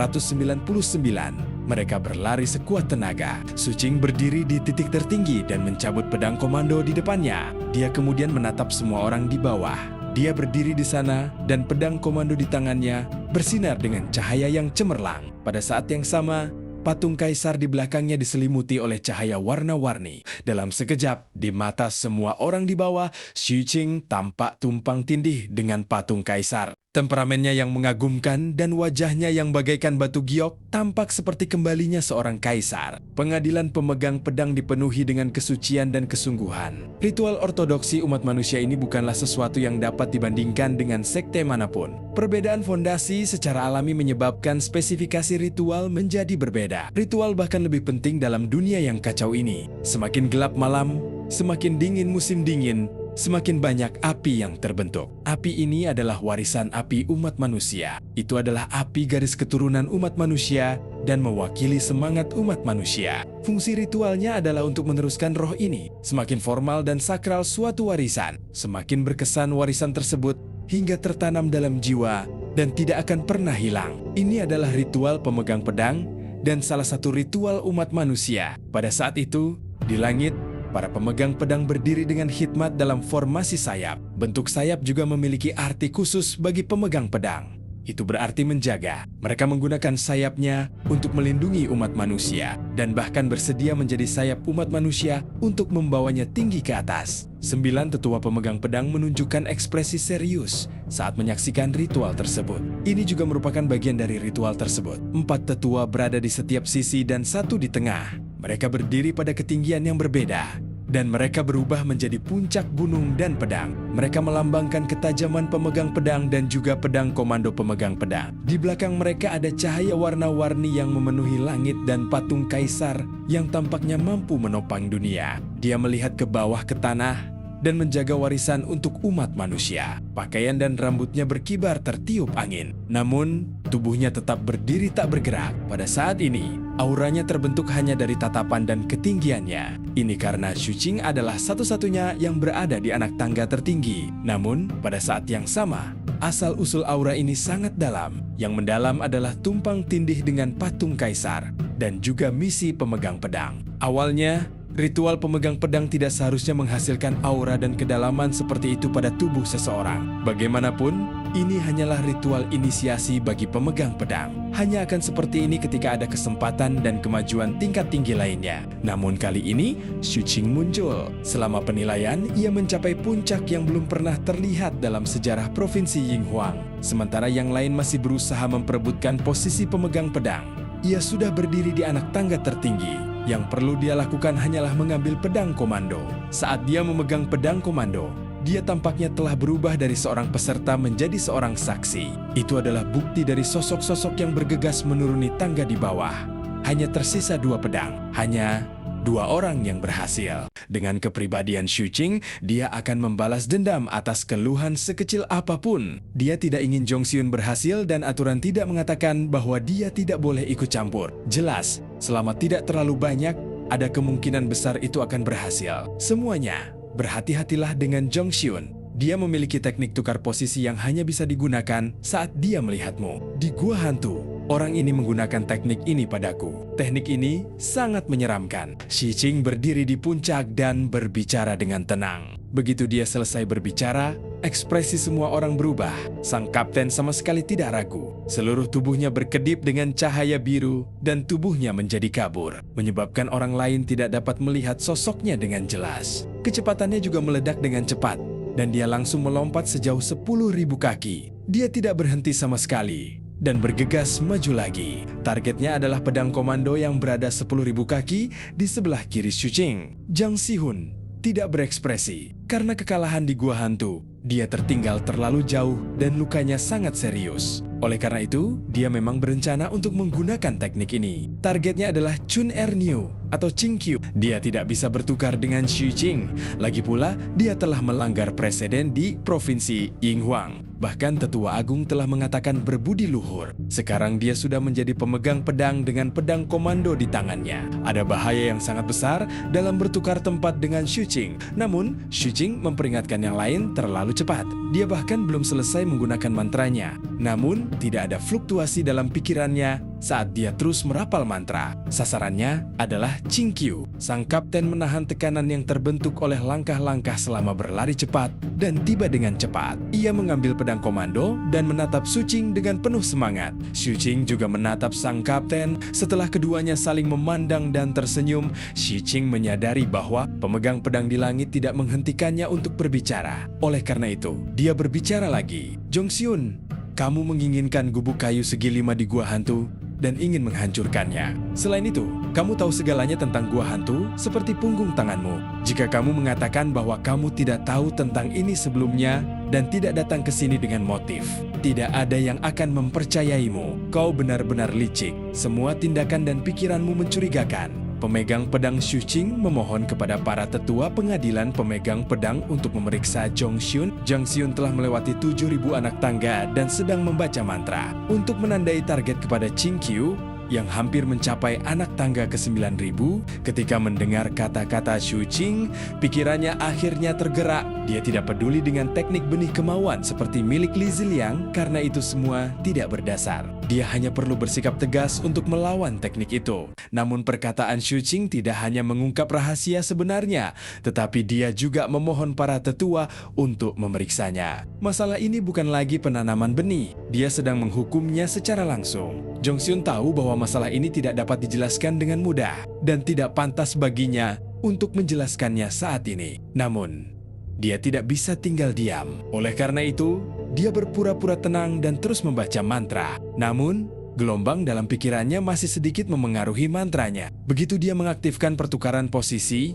Mereka berlari sekuat tenaga. Shuqing berdiri di titik tertinggi dan mencabut pedang komando di depannya. Dia kemudian menatap semua orang di bawah. Dia berdiri di sana dan pedang komando di tangannya bersinar dengan cahaya yang cemerlang. Pada saat yang sama, patung kaisar di belakangnya diselimuti oleh cahaya warna-warni. Dalam sekejap, di mata semua orang di bawah, Shuqing tampak tumpang tindih dengan patung kaisar. Temperamennya yang mengagumkan dan wajahnya yang bagaikan batu giok tampak seperti kembalinya seorang kaisar. Pengadilan pemegang pedang dipenuhi dengan kesucian dan kesungguhan. Ritual ortodoksi umat manusia ini bukanlah sesuatu yang dapat dibandingkan dengan sekte manapun. Perbedaan fondasi secara alami menyebabkan spesifikasi ritual menjadi berbeda. Ritual bahkan lebih penting dalam dunia yang kacau ini. Semakin gelap malam, semakin dingin musim dingin, semakin banyak api yang terbentuk. Api ini adalah warisan api umat manusia. Itu adalah api garis keturunan umat manusia dan mewakili semangat umat manusia. Fungsi ritualnya adalah untuk meneruskan roh ini. Semakin formal dan sakral suatu warisan, semakin berkesan warisan tersebut hingga tertanam dalam jiwa dan tidak akan pernah hilang. Ini adalah ritual pemegang pedang dan salah satu ritual umat manusia. Pada saat itu, di langit, para pemegang pedang berdiri dengan khidmat dalam formasi sayap. Bentuk sayap juga memiliki arti khusus bagi pemegang pedang. Itu berarti menjaga. Mereka menggunakan sayapnya untuk melindungi umat manusia dan bahkan bersedia menjadi sayap umat manusia untuk membawanya tinggi ke atas. 9 tetua pemegang pedang menunjukkan ekspresi serius saat menyaksikan ritual tersebut. Ini juga merupakan bagian dari ritual tersebut. 4 tetua berada di setiap sisi dan 1 di tengah. Mereka berdiri pada ketinggian yang berbeda, dan mereka berubah menjadi puncak gunung dan pedang. Mereka melambangkan ketajaman pemegang pedang dan juga pedang komando pemegang pedang. Di belakang mereka ada cahaya warna-warni yang memenuhi langit dan patung kaisar yang tampaknya mampu menopang dunia. Dia melihat ke bawah ke tanah dan menjaga warisan untuk umat manusia. Pakaian dan rambutnya berkibar tertiup angin. Namun, tubuhnya tetap berdiri tak bergerak. Pada saat ini, auranya terbentuk hanya dari tatapan dan ketinggiannya. Ini karena Shuqing adalah satu-satunya yang berada di anak tangga tertinggi. Namun, pada saat yang sama, asal-usul aura ini sangat dalam. Yang mendalam adalah tumpang tindih dengan patung kaisar dan juga misi pemegang pedang. Awalnya, Ritual pemegang pedang tidak seharusnya menghasilkan aura dan kedalaman seperti itu pada tubuh seseorang. Bagaimanapun, ini hanyalah ritual inisiasi bagi pemegang pedang. Hanya akan seperti ini ketika ada kesempatan dan kemajuan tingkat tinggi lainnya. Namun kali ini, Xu Qing muncul. Selama penilaian, ia mencapai puncak yang belum pernah terlihat dalam sejarah Provinsi Yinhuang. Sementara yang lain masih berusaha memperebutkan posisi pemegang pedang. Ia sudah berdiri di anak tangga tertinggi. Yang perlu dia lakukan hanyalah mengambil pedang komando. Saat dia memegang pedang komando, dia tampaknya telah berubah dari seorang peserta menjadi seorang saksi. Itu adalah bukti dari sosok-sosok yang bergegas menuruni tangga di bawah. Hanya tersisa 2 pedang. Hanya 2 orang yang berhasil. Dengan kepribadian Xu Qing, dia akan membalas dendam atas keluhan sekecil apapun. Dia tidak ingin Zhongxiun berhasil dan aturan tidak mengatakan bahwa dia tidak boleh ikut campur. Jelas, selama tidak terlalu banyak, ada kemungkinan besar itu akan berhasil. Semuanya, berhati-hatilah dengan Zhongxiun. Dia memiliki teknik tukar posisi yang hanya bisa digunakan saat dia melihatmu. Di Gua Hantu, orang ini menggunakan teknik ini padaku. Teknik ini sangat menyeramkan. Xu Qing berdiri di puncak dan berbicara dengan tenang. Begitu dia selesai berbicara, ekspresi semua orang berubah. Sang kapten sama sekali tidak ragu. Seluruh tubuhnya berkedip dengan cahaya biru dan tubuhnya menjadi kabur, menyebabkan orang lain tidak dapat melihat sosoknya dengan jelas. Kecepatannya juga meledak dengan cepat, dan dia langsung melompat sejauh 10.000 kaki. Dia tidak berhenti sama sekali dan bergegas maju lagi. Targetnya adalah pedang komando yang berada 10.000 kaki di sebelah kiri Xu Qing. Zhang Xihun tidak berekspresi karena kekalahan di Gua Hantu. Dia tertinggal terlalu jauh dan lukanya sangat serius. Oleh karena itu, dia memang berencana untuk menggunakan teknik ini. Targetnya adalah Chun Erniu atau Qingqiu. Dia tidak bisa bertukar dengan Xu Qing. Lagi pula, dia telah melanggar preseden di Provinsi Yinhuang. Bahkan Tetua Agung telah mengatakan berbudi luhur. Sekarang dia sudah menjadi pemegang pedang dengan pedang komando di tangannya. Ada bahaya yang sangat besar dalam bertukar tempat dengan Xu Qing. Namun, Xu Qing memperingatkan yang lain terlalu cepat. Dia bahkan belum selesai menggunakan mantranya. Namun, tidak ada fluktuasi dalam pikirannya saat dia terus merapal mantra. Sasarannya adalah Qingqiu. Sang kapten menahan tekanan yang terbentuk oleh langkah-langkah selama berlari cepat dan tiba dengan cepat. Ia mengambil pedang komando dan menatap Xu Qing dengan penuh semangat. Xu Qing juga menatap sang kapten. Setelah keduanya saling memandang dan tersenyum, Xu Qing menyadari bahwa pemegang pedang di langit tidak menghentikannya untuk berbicara. Oleh karena itu, dia berbicara lagi. Zhongxiun, kamu menginginkan gubuk kayu segi 5 di Gua Hantu dan ingin menghancurkannya. Selain itu, kamu tahu segalanya tentang Gua Hantu seperti punggung tanganmu. Jika kamu mengatakan bahwa kamu tidak tahu tentang ini sebelumnya dan tidak datang ke sini dengan motif, tidak ada yang akan mempercayaimu. Kau benar-benar licik. Semua tindakan dan pikiranmu mencurigakan. Pemegang pedang Xu Qing memohon kepada para tetua pengadilan pemegang pedang untuk memeriksa Zhongxiun. Zhongxiun telah melewati 7.000 anak tangga dan sedang membaca mantra untuk menandai target kepada Qingqiu yang hampir mencapai anak tangga ke-9.000. Ketika mendengar kata-kata Xu Qing, pikirannya akhirnya tergerak. Dia tidak peduli dengan teknik benih kemauan seperti milik Li Ziliang karena itu semua tidak berdasar. Dia hanya perlu bersikap tegas untuk melawan teknik itu. Namun perkataan Xu Qing tidak hanya mengungkap rahasia sebenarnya, tetapi dia juga memohon para tetua untuk memeriksanya. Masalah ini bukan lagi penanaman benih. Dia sedang menghukumnya secara langsung. Zhongxiun tahu bahwa masalah ini tidak dapat dijelaskan dengan mudah dan tidak pantas baginya untuk menjelaskannya saat ini. Namun, dia tidak bisa tinggal diam. Oleh karena itu, dia berpura-pura tenang dan terus membaca mantra. Namun, gelombang dalam pikirannya masih sedikit memengaruhi mantranya. Begitu dia mengaktifkan pertukaran posisi,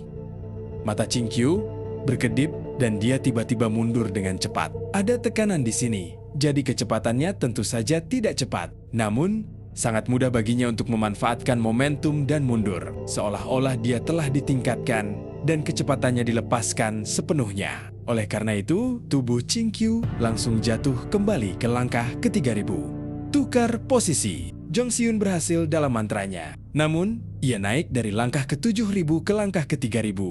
mata Qingqiu berkedip dan dia tiba-tiba mundur dengan cepat. Ada tekanan di sini, jadi kecepatannya tentu saja tidak cepat. Namun, sangat mudah baginya untuk memanfaatkan momentum dan mundur, seolah-olah dia telah ditingkatkan dan kecepatannya dilepaskan sepenuhnya. Oleh karena itu, tubuh Qingqiu langsung jatuh kembali ke langkah ke-3.000. Tukar posisi. Zhongxiun berhasil dalam mantranya. Namun, ia naik dari langkah ke-7.000 ke langkah ke-3.000.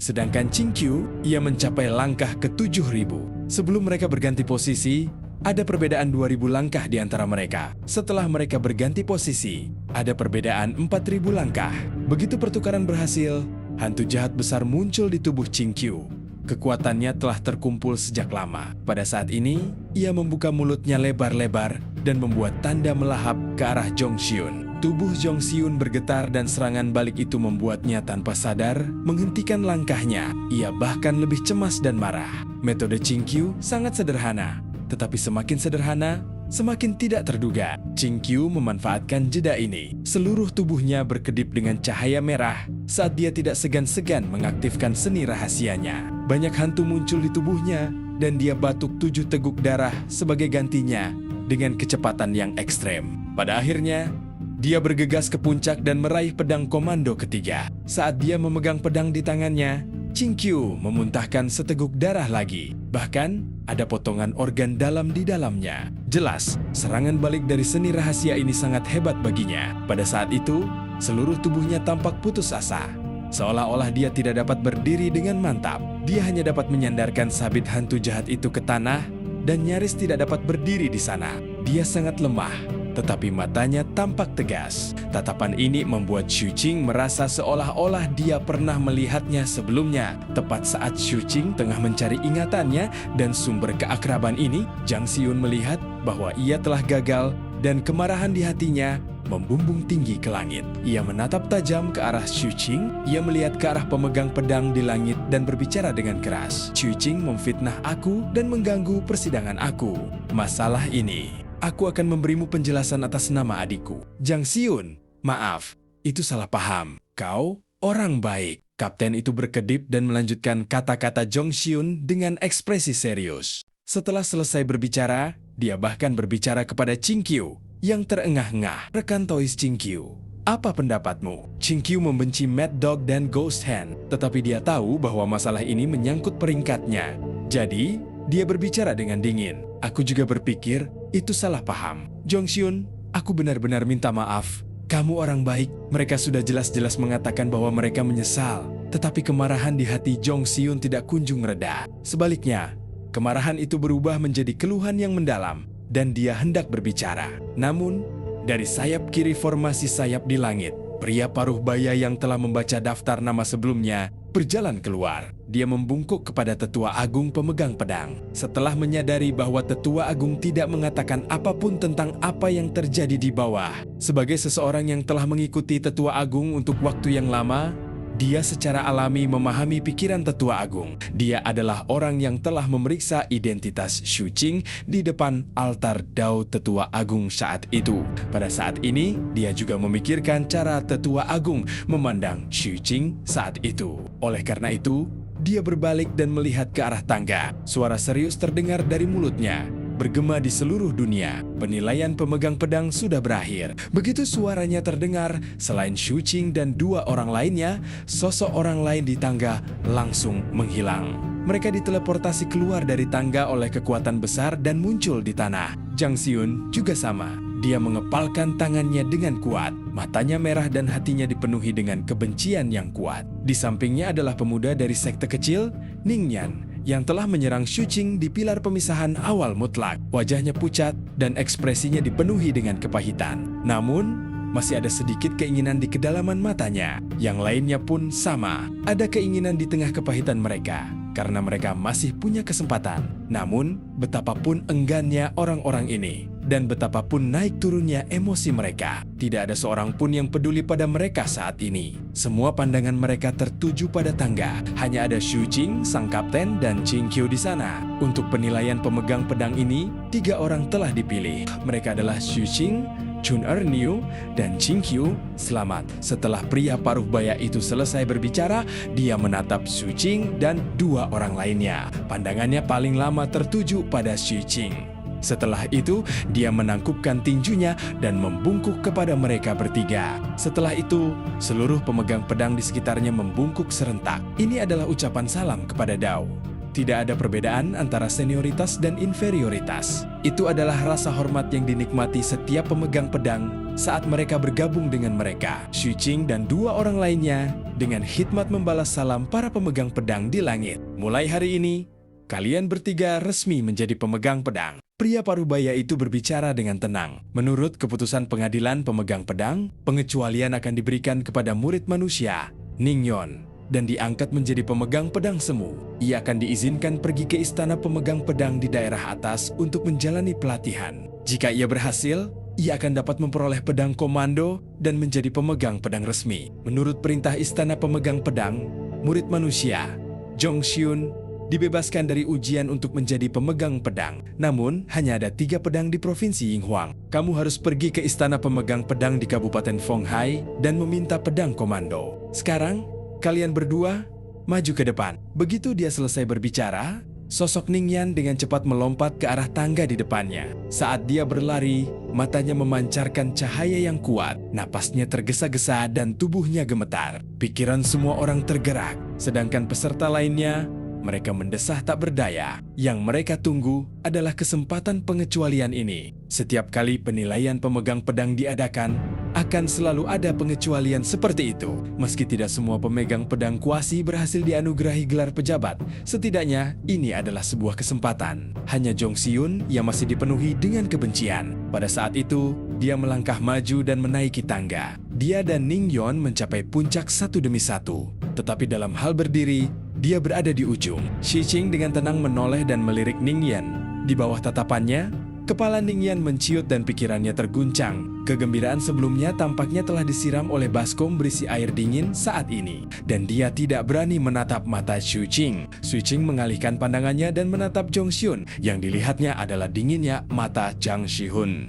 Sedangkan Qingqiu, ia mencapai langkah ke-7.000. Sebelum mereka berganti posisi, ada perbedaan 2.000 langkah di antara mereka. Setelah mereka berganti posisi, ada perbedaan 4.000 langkah. Begitu pertukaran berhasil, hantu jahat besar muncul di tubuh Chingqiu. Kekuatannya telah terkumpul sejak lama. Pada saat ini, ia membuka mulutnya lebar-lebar dan membuat tanda melahap ke arah Zhongxiun. Tubuh Zhongxiun bergetar dan serangan balik itu membuatnya tanpa sadar menghentikan langkahnya. Ia bahkan lebih cemas dan marah. Metode Chingqiu sangat sederhana, tetapi semakin sederhana, semakin tidak terduga. Chingqiu memanfaatkan jeda ini. Seluruh tubuhnya berkedip dengan cahaya merah saat dia tidak segan-segan mengaktifkan seni rahasianya. Banyak hantu muncul di tubuhnya dan dia batuk 7 teguk darah sebagai gantinya dengan kecepatan yang ekstrem. Pada akhirnya, dia bergegas ke puncak dan meraih pedang komando ketiga. Saat dia memegang pedang di tangannya, Chingqiu memuntahkan seteguk darah lagi. Bahkan, ada potongan organ dalam di dalamnya. Jelas, serangan balik dari seni rahasia ini sangat hebat baginya. Pada saat itu, seluruh tubuhnya tampak putus asa. Seolah-olah dia tidak dapat berdiri dengan mantap. Dia hanya dapat menyandarkan sabit hantu jahat itu ke tanah dan nyaris tidak dapat berdiri di sana. Dia sangat lemah, tetapi matanya tampak tegas. Tatapan ini membuat Xu Qing merasa seolah-olah dia pernah melihatnya sebelumnya. Tepat saat Xu Qing tengah mencari ingatannya dan sumber keakraban ini, Zhang Xiun melihat bahwa ia telah gagal dan kemarahan di hatinya membumbung tinggi ke langit. Ia menatap tajam ke arah Xu Qing. Ia melihat ke arah pemegang pedang di langit dan berbicara dengan keras. Xu Qing memfitnah aku dan mengganggu persidangan aku. Masalah ini, aku akan memberimu penjelasan atas nama adikku. Zhang Xiun, maaf, itu salah paham. Kau orang baik. Kapten itu berkedip dan melanjutkan kata-kata Zhongxiun dengan ekspresi serius. Setelah selesai berbicara, dia bahkan berbicara kepada Chingqiu yang terengah-engah. Rekan Toys Chingqiu, apa pendapatmu? Chingqiu membenci Mad Dog dan Ghost Hand, tetapi dia tahu bahwa masalah ini menyangkut peringkatnya. Jadi, dia berbicara dengan dingin. Aku juga berpikir itu salah paham. Zhongxiun, aku benar-benar minta maaf. Kamu orang baik. Mereka sudah jelas-jelas mengatakan bahwa mereka menyesal. Tetapi kemarahan di hati Zhongxiun tidak kunjung reda. Sebaliknya, kemarahan itu berubah menjadi keluhan yang mendalam. Dan dia hendak berbicara. Namun, dari sayap kiri formasi sayap di langit, pria paruh baya yang telah membaca daftar nama sebelumnya berjalan keluar. Dia membungkuk kepada Tetua Agung pemegang pedang. Setelah menyadari bahwa Tetua Agung tidak mengatakan apapun tentang apa yang terjadi di bawah. Sebagai seseorang yang telah mengikuti Tetua Agung untuk waktu yang lama, dia secara alami memahami pikiran Tetua Agung. Dia adalah orang yang telah memeriksa identitas Xu Qing di depan altar Dao Tetua Agung saat itu. Pada saat ini, dia juga memikirkan cara Tetua Agung memandang Xu Qing saat itu. Oleh karena itu, dia berbalik dan melihat ke arah tangga. Suara serius terdengar dari mulutnya. Bergema di seluruh dunia, penilaian pemegang pedang sudah berakhir. Begitu suaranya terdengar, selain Xu Qing dan 2 orang lainnya, sosok orang lain di tangga langsung menghilang. Mereka diteleportasi keluar dari tangga oleh kekuatan besar dan muncul di tanah. Zhang Xiun juga sama. Dia mengepalkan tangannya dengan kuat. Matanya merah dan hatinya dipenuhi dengan kebencian yang kuat. Di sampingnya adalah pemuda dari sekte kecil, Ningyan, yang telah menyerang Xu Qing di pilar pemisahan awal mutlak. Wajahnya pucat dan ekspresinya dipenuhi dengan kepahitan. Namun, masih ada sedikit keinginan di kedalaman matanya. Yang lainnya pun sama. Ada keinginan di tengah kepahitan mereka, karena mereka masih punya kesempatan. Namun, betapapun enggannya orang-orang ini, dan betapapun naik turunnya emosi mereka, tidak ada seorang pun yang peduli pada mereka saat ini. Semua pandangan mereka tertuju pada tangga. Hanya ada Xu Qing, sang kapten, dan Chingqiu di sana. Untuk penilaian pemegang pedang ini, 3 orang telah dipilih. Mereka adalah Xu Qing, Chun Erniu, dan Chingqiu. Selamat. Setelah pria paruh baya itu selesai berbicara, dia menatap Xu Qing dan 2 orang lainnya. Pandangannya paling lama tertuju pada Xu Qing. Setelah itu, dia menangkupkan tinjunya dan membungkuk kepada mereka bertiga. Setelah itu, seluruh pemegang pedang di sekitarnya membungkuk serentak. Ini adalah ucapan salam kepada Dao. Tidak ada perbedaan antara senioritas dan inferioritas. Itu adalah rasa hormat yang dinikmati setiap pemegang pedang saat mereka bergabung dengan mereka. Xu Qing dan 2 orang lainnya dengan hikmat membalas salam para pemegang pedang di langit. Mulai hari ini, kalian bertiga resmi menjadi pemegang pedang. Pria parubaya itu berbicara dengan tenang. Menurut keputusan pengadilan pemegang pedang, pengecualian akan diberikan kepada murid manusia, Ningyon, dan diangkat menjadi pemegang pedang semu. Ia akan diizinkan pergi ke istana pemegang pedang di daerah atas untuk menjalani pelatihan. Jika ia berhasil, ia akan dapat memperoleh pedang komando dan menjadi pemegang pedang resmi. Menurut perintah istana pemegang pedang, murid manusia, Jong Xiun, dibebaskan dari ujian untuk menjadi pemegang pedang. Namun, hanya ada 3 pedang di Provinsi Yinhuang. Kamu harus pergi ke istana pemegang pedang di Kabupaten Fonghai dan meminta pedang komando. Sekarang, kalian berdua maju ke depan. Begitu dia selesai berbicara, sosok Ningyan dengan cepat melompat ke arah tangga di depannya. Saat dia berlari, matanya memancarkan cahaya yang kuat, napasnya tergesa-gesa dan tubuhnya gemetar. Pikiran semua orang tergerak, sedangkan peserta lainnya mereka mendesah tak berdaya. Yang mereka tunggu adalah kesempatan pengecualian ini. Setiap kali penilaian pemegang pedang diadakan, akan selalu ada pengecualian seperti itu. Meski tidak semua pemegang pedang kuasi berhasil dianugerahi gelar pejabat, setidaknya ini adalah sebuah kesempatan. Hanya Jong Xiun yang masih dipenuhi dengan kebencian. Pada saat itu, dia melangkah maju dan menaiki tangga. Dia dan Ning Yon mencapai puncak satu demi satu. Tetapi dalam hal berdiri, dia berada di ujung. Shi Qing dengan tenang menoleh dan melirik Ningyan. Di bawah tatapannya, kepala Ningyan menciut dan pikirannya terguncang. Kegembiraan sebelumnya tampaknya telah disiram oleh baskom berisi air dingin saat ini. Dan dia tidak berani menatap mata Xu Qing. Xu Qing mengalihkan pandangannya dan menatap Jong Xiun. Yang dilihatnya adalah dinginnya mata Zhang Shihun.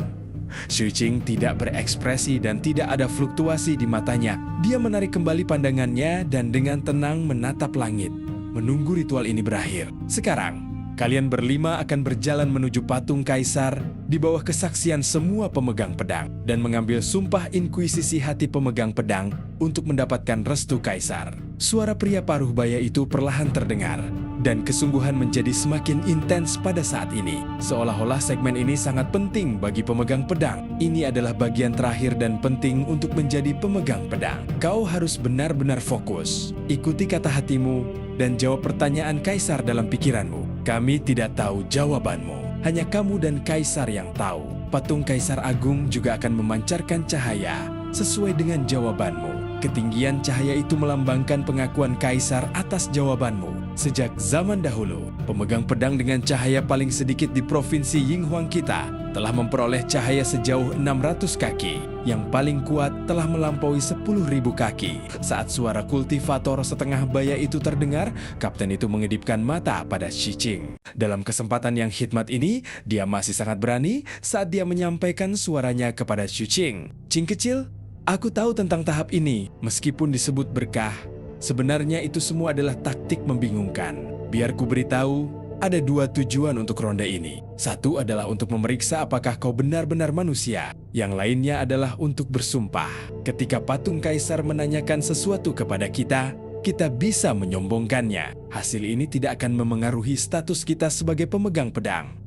Xu Qing tidak berekspresi dan tidak ada fluktuasi di matanya. Dia menarik kembali pandangannya dan dengan tenang menatap langit, menunggu ritual ini berakhir. Sekarang, kalian berlima akan berjalan menuju patung kaisar di bawah kesaksian semua pemegang pedang dan mengambil sumpah inkuisisi hati pemegang pedang untuk mendapatkan restu kaisar. Suara pria paruh baya itu perlahan terdengar dan kesungguhan menjadi semakin intens pada saat ini. Seolah-olah segmen ini sangat penting bagi pemegang pedang. Ini adalah bagian terakhir dan penting untuk menjadi pemegang pedang. Kau harus benar-benar fokus. Ikuti kata hatimu dan jawab pertanyaan kaisar dalam pikiranmu. Kami tidak tahu jawabanmu. Hanya kamu dan kaisar yang tahu. Patung kaisar agung juga akan memancarkan cahaya sesuai dengan jawabanmu. Ketinggian cahaya itu melambangkan pengakuan kaisar atas jawabanmu. Sejak zaman dahulu, pemegang pedang dengan cahaya paling sedikit di Provinsi Yinhuang kita telah memperoleh cahaya sejauh 600 kaki. Yang paling kuat telah melampaui 10.000 kaki. Saat suara kultivator setengah baya itu terdengar, kapten itu mengedipkan mata pada Shi Qing. Dalam kesempatan yang khidmat ini, dia masih sangat berani saat dia menyampaikan suaranya kepada Xu Qing. Qing kecil, aku tahu tentang tahap ini. Meskipun disebut berkah, sebenarnya itu semua adalah taktik membingungkan. Biar ku beritahu, ada 2 tujuan untuk ronde ini. Satu adalah untuk memeriksa apakah kau benar-benar manusia. Yang lainnya adalah untuk bersumpah. Ketika patung kaisar menanyakan sesuatu kepada kita, kita bisa menyombongkannya. Hasil ini tidak akan memengaruhi status kita sebagai pemegang pedang.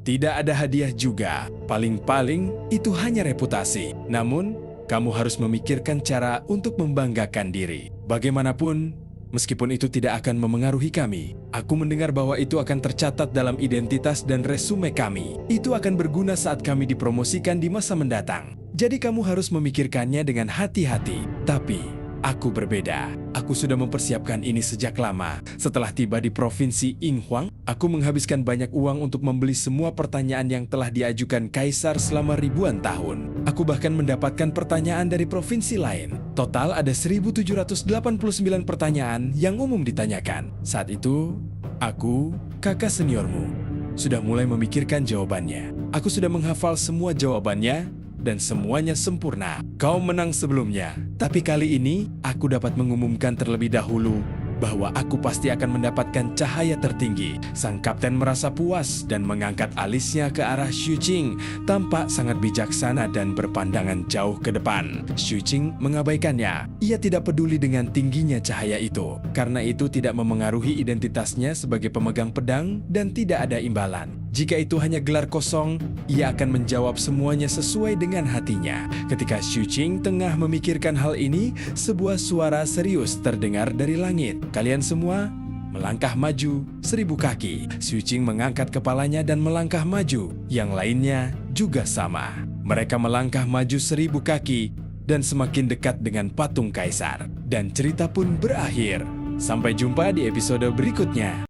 Tidak ada hadiah juga. Paling-paling itu hanya reputasi. Namun, kamu harus memikirkan cara untuk membanggakan diri. Bagaimanapun, meskipun itu tidak akan memengaruhi kami, aku mendengar bahwa itu akan tercatat dalam identitas dan resume kami. Itu akan berguna saat kami dipromosikan di masa mendatang. Jadi kamu harus memikirkannya dengan hati-hati. Tapi aku berbeda. Aku sudah mempersiapkan ini sejak lama. Setelah tiba di Provinsi Yinhuang, aku menghabiskan banyak uang untuk membeli semua pertanyaan yang telah diajukan kaisar selama ribuan tahun. Aku bahkan mendapatkan pertanyaan dari provinsi lain. Total ada 1.789 pertanyaan yang umum ditanyakan. Saat itu, aku, kakak seniormu, sudah mulai memikirkan jawabannya. Aku sudah menghafal semua jawabannya, dan semuanya sempurna. Kau menang sebelumnya, tapi kali ini aku dapat mengumumkan terlebih dahulu bahwa aku pasti akan mendapatkan cahaya tertinggi. Sang kapten merasa puas dan mengangkat alisnya ke arah Xu Qing, tampak sangat bijaksana dan berpandangan jauh ke depan. Xu Qing mengabaikannya. Ia tidak peduli dengan tingginya cahaya itu, karena itu tidak memengaruhi identitasnya sebagai pemegang pedang dan tidak ada imbalan. Jika itu hanya gelar kosong, ia akan menjawab semuanya sesuai dengan hatinya. Ketika Xu Qing tengah memikirkan hal ini, sebuah suara serius terdengar dari langit. Kalian semua melangkah maju 1.000 kaki. Xu Qing mengangkat kepalanya dan melangkah maju. Yang lainnya juga sama. Mereka melangkah maju 1.000 kaki dan semakin dekat dengan patung kaisar. dan cerita pun berakhir. Sampai jumpa di episode berikutnya.